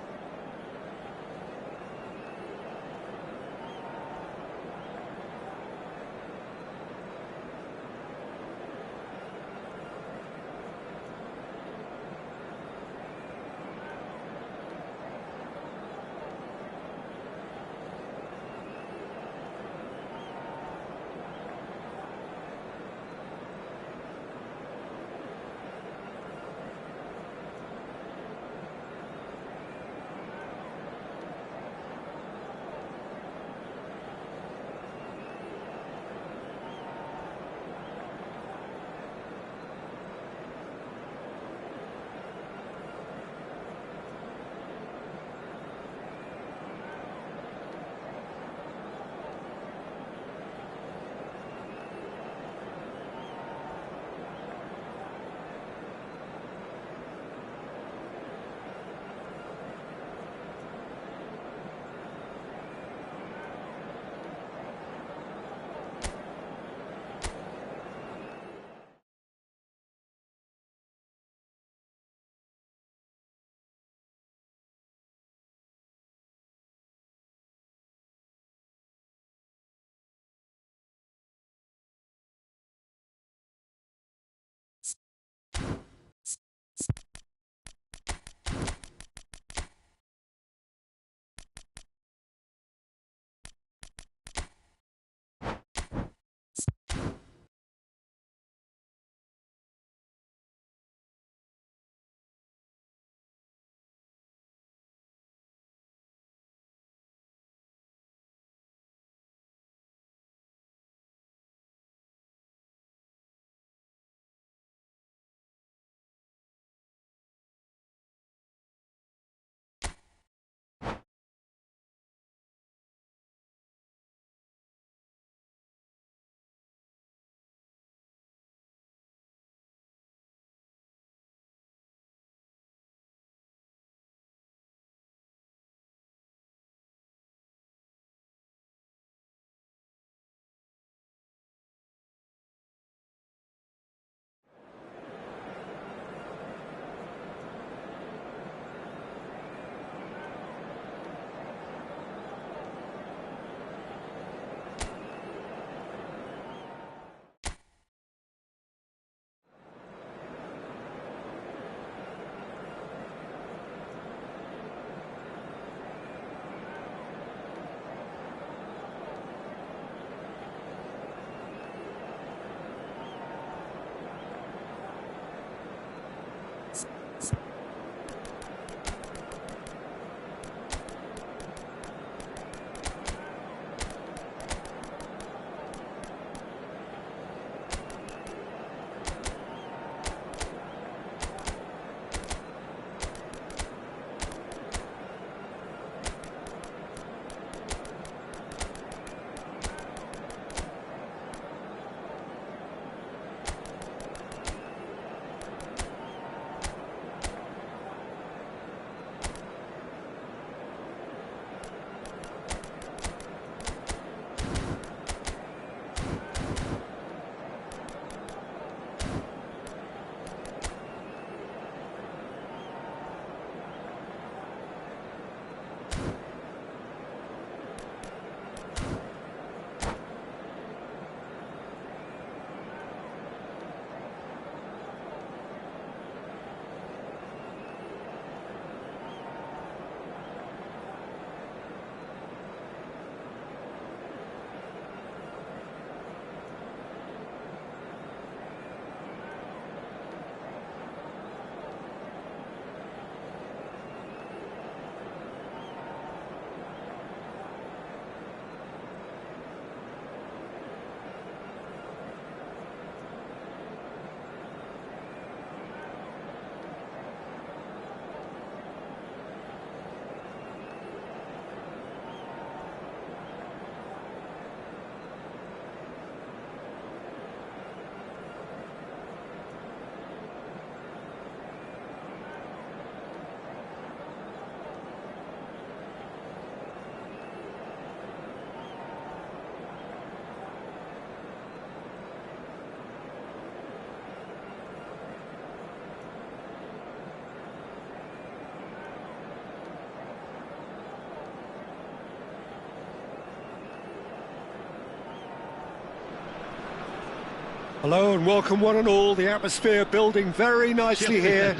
Hello and welcome one and all. The atmosphere building very nicely here.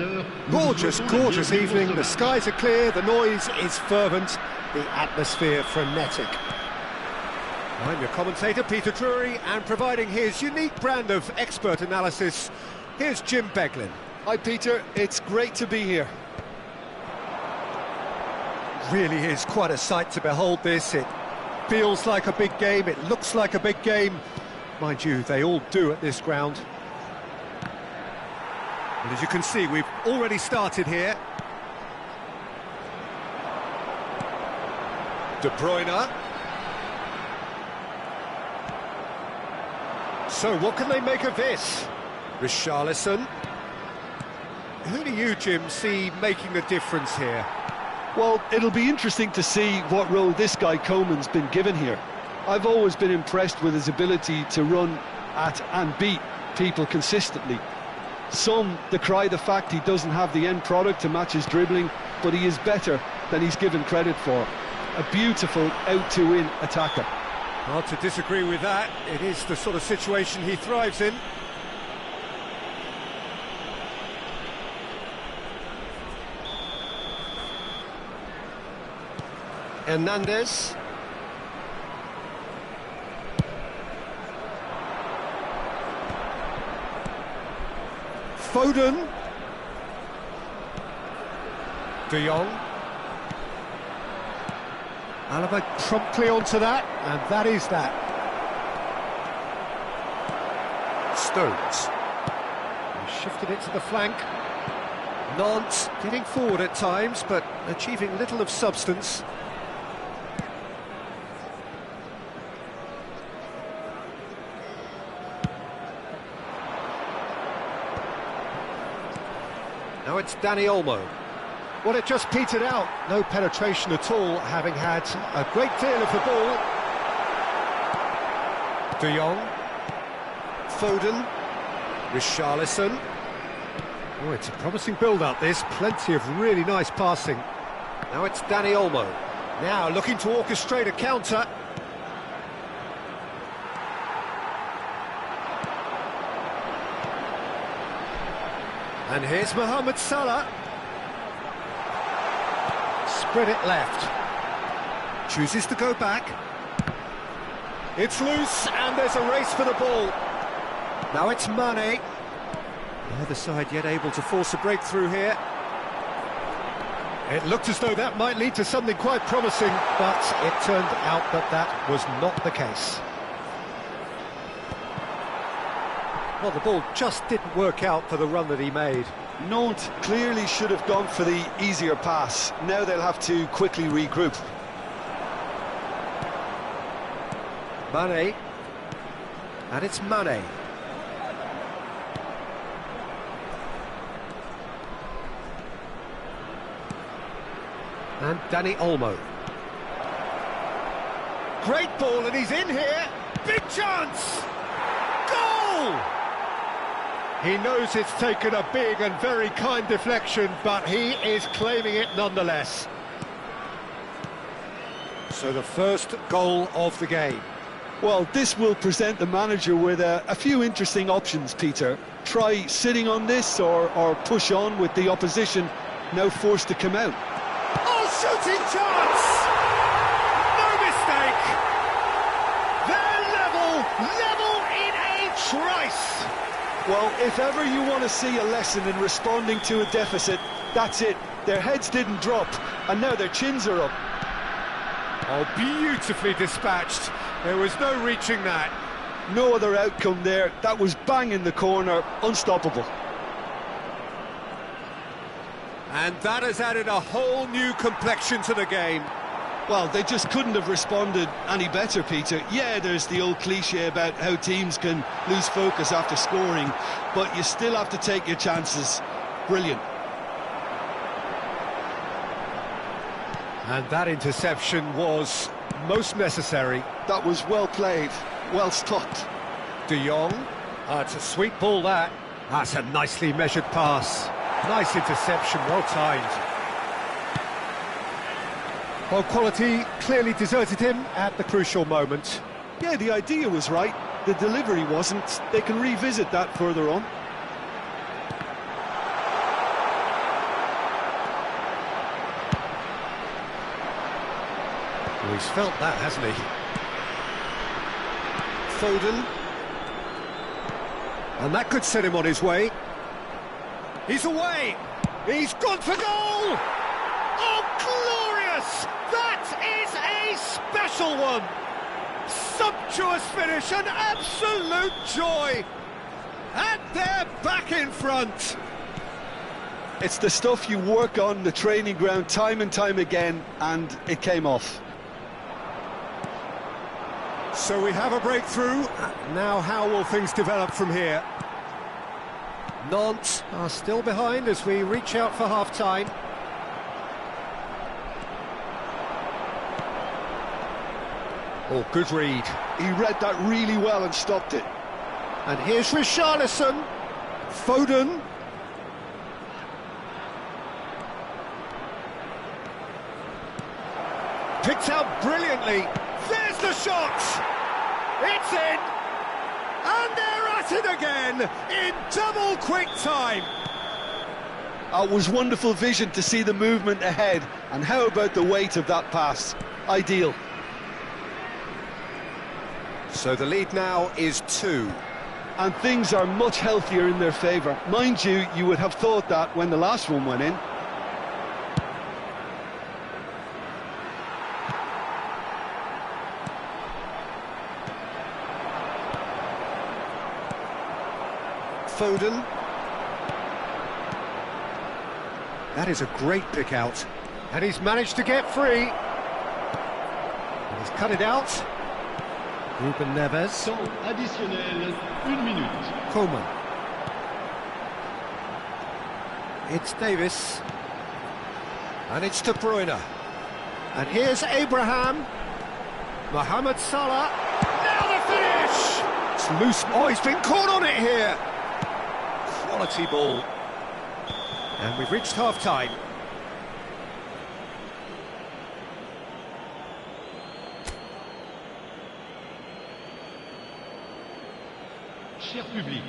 Gorgeous, gorgeous evening. The skies are clear, the noise is fervent, the atmosphere frenetic. I'm your commentator, Peter Drury, and providing his unique brand of expert analysis, here's Jim Beglin. Hi Peter, it's great to be here. Really is quite a sight to behold this. It feels like a big game, it looks like a big game. Mind you, they all do at this ground. And as you can see, we've already started here. De Bruyne. So what can they make of this? Richarlison. Who do you, Jim, see making the difference here? Well, it'll be interesting to see what role this guy Coman's been given here. I've always been impressed with his ability to run at and beat people consistently. Some decry the fact he doesn't have the end product to match his dribbling, but he is better than he's given credit for. A beautiful out-to-in attacker. Hard to disagree with that. It is the sort of situation he thrives in. Hernandez. Foden. De Jong. Alaba promptly onto that, and that is that. Stones. He shifted it to the flank. Nantes getting forward at times, but achieving little of substance. Now it's Dani Olmo. Well, it just petered out. No penetration at all, having had a great deal of the ball. De Jong. Foden. Richarlison. Oh, it's a promising build-up, this. Plenty of really nice passing. Now it's Dani Olmo. Now looking to orchestrate a counter. And here's Mohamed Salah. Spread it left. Chooses to go back. It's loose, and there's a race for the ball. Now it's Mane. The other side yet able to force a breakthrough here. It looked as though that might lead to something quite promising, but it turned out that that was not the case. Well, the ball just didn't work out for the run that he made. Nantes clearly should have gone for the easier pass. Now they'll have to quickly regroup. Mane. And it's Mane. And Dani Olmo. Great ball, and he's in here. Big chance! Goal! He knows it's taken a big and very kind deflection, but he is claiming it nonetheless. So the first goal of the game. Well, this will present the manager with a few interesting options, Peter. Try sitting on this or push on with the opposition now forced to come out. Oh, shooting chance! No mistake! They're level in a trice! Well, if ever you want to see a lesson in responding to a deficit, that's it. Their heads didn't drop, and now their chins are up. Oh, beautifully dispatched. There was no reaching that. No other outcome there. That was bang in the corner, unstoppable. And that has added a whole new complexion to the game. Well, they just couldn't have responded any better, Peter. Yeah, there's the old cliche about how teams can lose focus after scoring, but you still have to take your chances. Brilliant. And that interception was most necessary. That was well played, well stopped. De Jong. It's a sweet ball, that. That's a nicely measured pass. Nice interception, well timed. Well, quality clearly deserted him at the crucial moment. Yeah, the idea was right. The delivery wasn't. They can revisit that further on. Well, he's felt that, hasn't he? Foden. And that could set him on his way. He's away! He's gone for goal! Oh, glorious! That is a special one! Sumptuous finish, an absolute joy! And they're back in front! It's the stuff you work on the training ground time and time again, and it came off. So we have a breakthrough. Now how will things develop from here? Nantes are still behind as we reach out for half-time. Oh, good read. He read that really well and stopped it. And here's Richarlison. Foden. Picked out brilliantly. There's the shot! It's in! And they're at it again in double quick time. It was wonderful vision to see the movement ahead. And how about the weight of that pass? Ideal. So the lead now is 2. And things are much healthier in their favour. Mind you, you would have thought that when the last one went in. Foden. That is a great pick out. And he's managed to get free. And he's cut it out. Ruben Neves. Temps additionnel, 1 minute. Coleman. It's Davis. And it's De Bruyne. And here's Abraham. Mohamed Salah. Now the finish! It's loose. Oh, he's been caught on it here. Quality ball. And we've reached half-time. Cher public,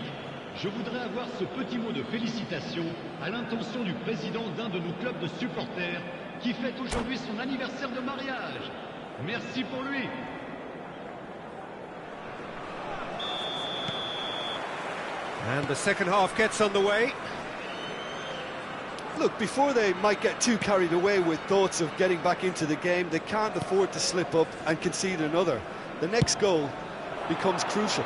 je voudrais avoir ce petit mot de félicitation à l'intention du président d'un de nos clubs de supporters qui fête aujourd'hui son anniversaire de mariage. Merci pour lui. And the second half gets underway. Look, before they might get too carried away with thoughts of getting back into the game, they can't afford to slip up and concede another. The next goal becomes crucial.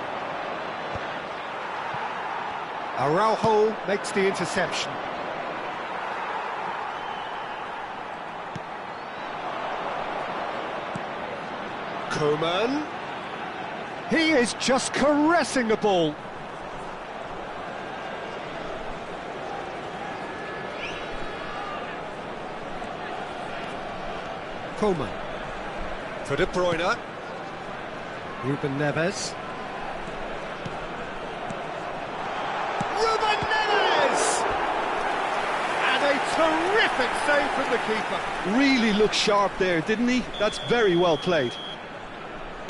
Araujo makes the interception. Coman. He is just caressing the ball. Coman. For De Bruyne. Ruben Neves. Ruben Neves! And a terrific save from the keeper. Really looked sharp there, didn't he? That's very well played.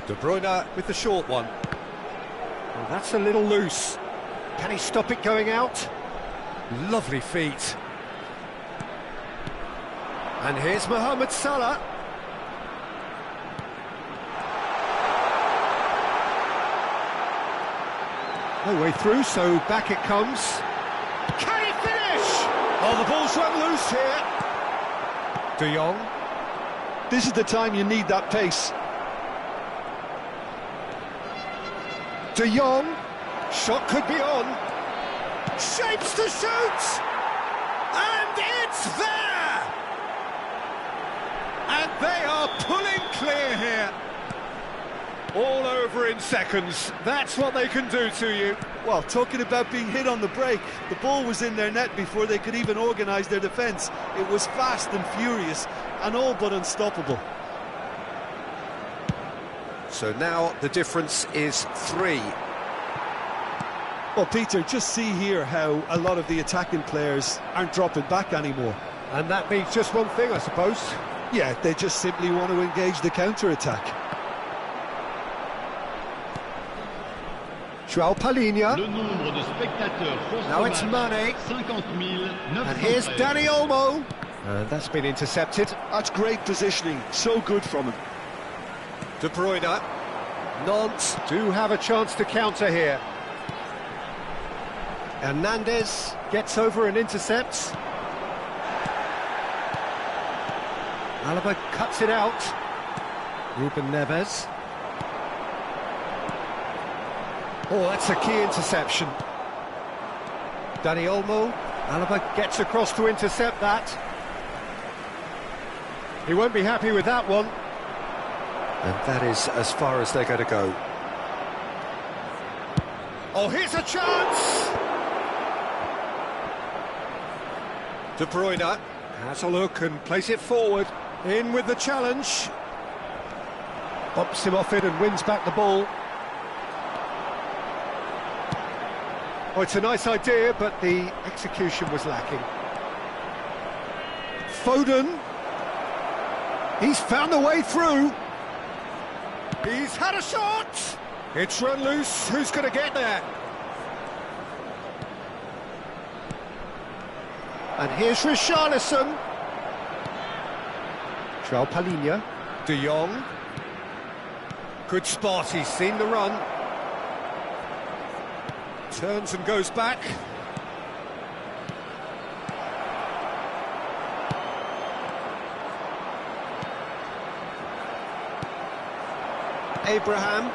De Bruyne with the short one. Well, that's a little loose. Can he stop it going out? Lovely feet. And here's Mohamed Salah. No way through, so back it comes. Can he finish? Oh, the ball's run loose here. De Jong. This is the time you need that pace. De Jong. Shot could be on. Shapes to shoot. And it's there. And they are pulling clear here. All over in seconds. That's what they can do to you. Well, talking about being hit on the break, the ball was in their net before they could even organise their defence. It was fast and furious and all but unstoppable. So now the difference is 3. Well, Peter, just see here how a lot of the attacking players aren't dropping back anymore. And that means just one thing, I suppose. Yeah, they just simply want to engage the counter-attack. João Palhinha. Le nombre de spectateurs pour Now ce it's match, Mane. 50 And here's 913. Dani Olmo. And that's been intercepted. That's great positioning, so good from him. De Bruyne. Nantes do have a chance to counter here. Hernandez gets over and intercepts. Alaba cuts it out. Ruben Neves. Oh, that's a key interception. Dani Olmo. Alaba gets across to intercept that. He won't be happy with that one. And that is as far as they're going to go. Oh, here's a chance! De Bruyne has a look and plays it forward. In with the challenge. Bumps him off it and wins back the ball. Oh, it's a nice idea, but the execution was lacking. Foden. He's found a way through. He's had a shot. It's run loose. Who's going to get there? And here's Richarlison. João Palhinha. De Jong. Good spot. He's seen the run. Turns and goes back. Abraham.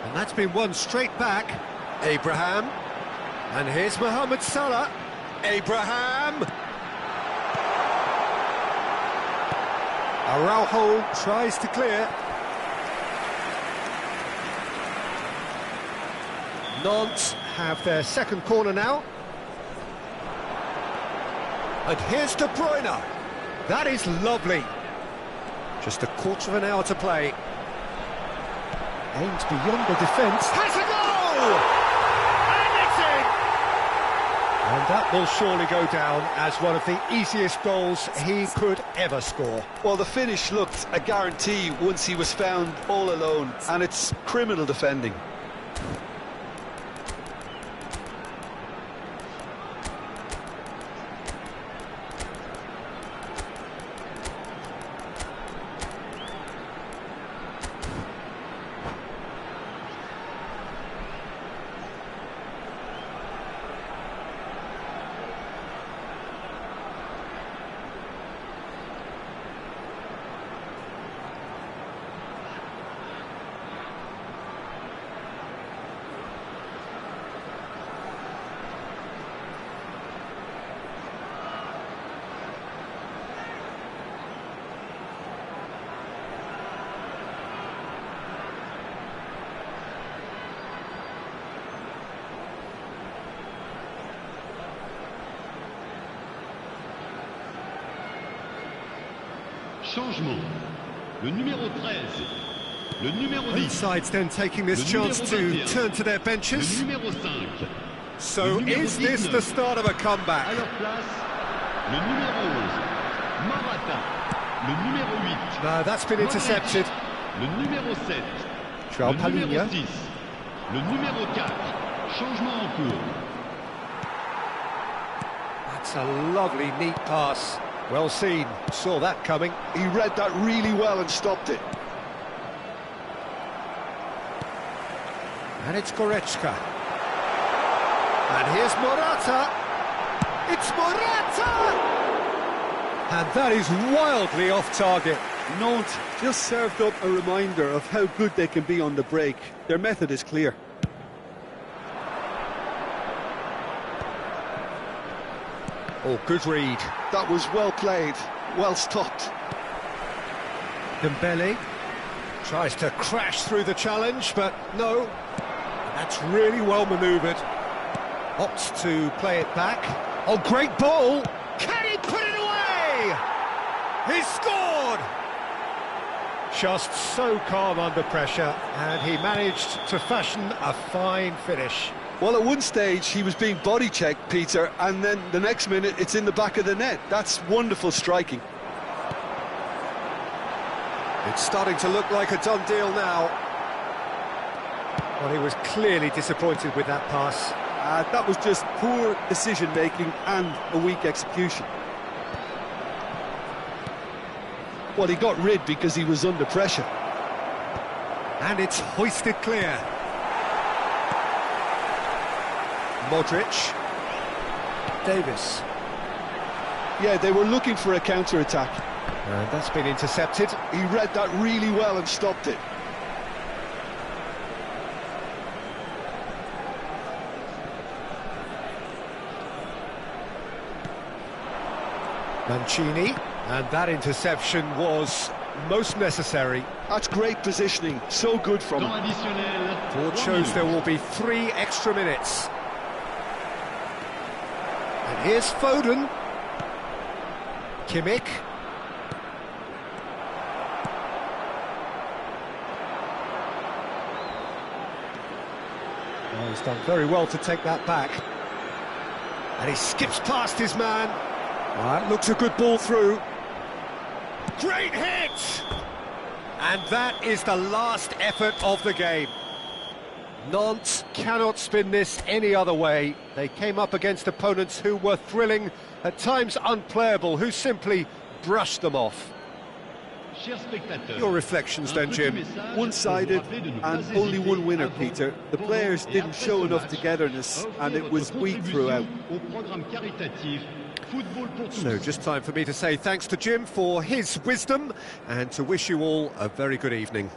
And that's been won straight back. Abraham. And here's Mohamed Salah. Abraham. Araujo tries to clear. Nantes have their second corner now. And here's De Bruyne. That is lovely. Just a quarter of an hour to play. Aims beyond the defence. Has a goal! And it's in! And that will surely go down as one of the easiest goals he could ever score. Well, the finish looked a guarantee once he was found all alone, and it's criminal defending. Changement. Le numéro 13. Le numéro 10. Both sides then taking this chance to turn to their benches. Le numéro 5. So is this the start of a comeback? À leur place, le numéro 11. Morata. Le numéro 8. No, that's been intercepted. Le numéro 7. João Le Palhinha. numéro 6. Le numéro 4. Changement en cours. That's a lovely, neat pass. Well seen. Saw that coming. He read that really well and stopped it. And it's Goretzka. And here's Morata. It's Morata! And that is wildly off target. Nantes just served up a reminder of how good they can be on the break. Their method is clear. Oh, good read. That was well played, well stopped. Dembele tries to crash through the challenge, but no. That's really well manoeuvred. Opts to play it back. Oh, great ball! Can he put it away? He scored! Just so calm under pressure, and he managed to fashion a fine finish. Well, at one stage he was being body checked, Peter, and then the next minute it's in the back of the net. That's wonderful striking. It's starting to look like a done deal now. Well, he was clearly disappointed with that pass. That was just poor decision-making and a weak execution. Well, he got rid because he was under pressure. And it's hoisted clear. Modric. Davis. Yeah, they were looking for a counter-attack. And that's been intercepted. He read that really well and stopped it. Mancini. And that interception was most necessary. That's great positioning, so good from him. Board shows there will be 3 extra minutes. And here's Foden. Kimmich. Oh, he's done very well to take that back. And he skips past his man. That looks a good ball through. Great hit! And that is the last effort of the game. Nantes cannot spin this any other way. They came up against opponents who were thrilling, at times unplayable, who simply brushed them off. Your reflections then, Jim? One-sided and only one winner, Peter. The players didn't show enough togetherness and it was weak throughout. No, just time for me to say thanks to Jim for his wisdom and to wish you all a very good evening.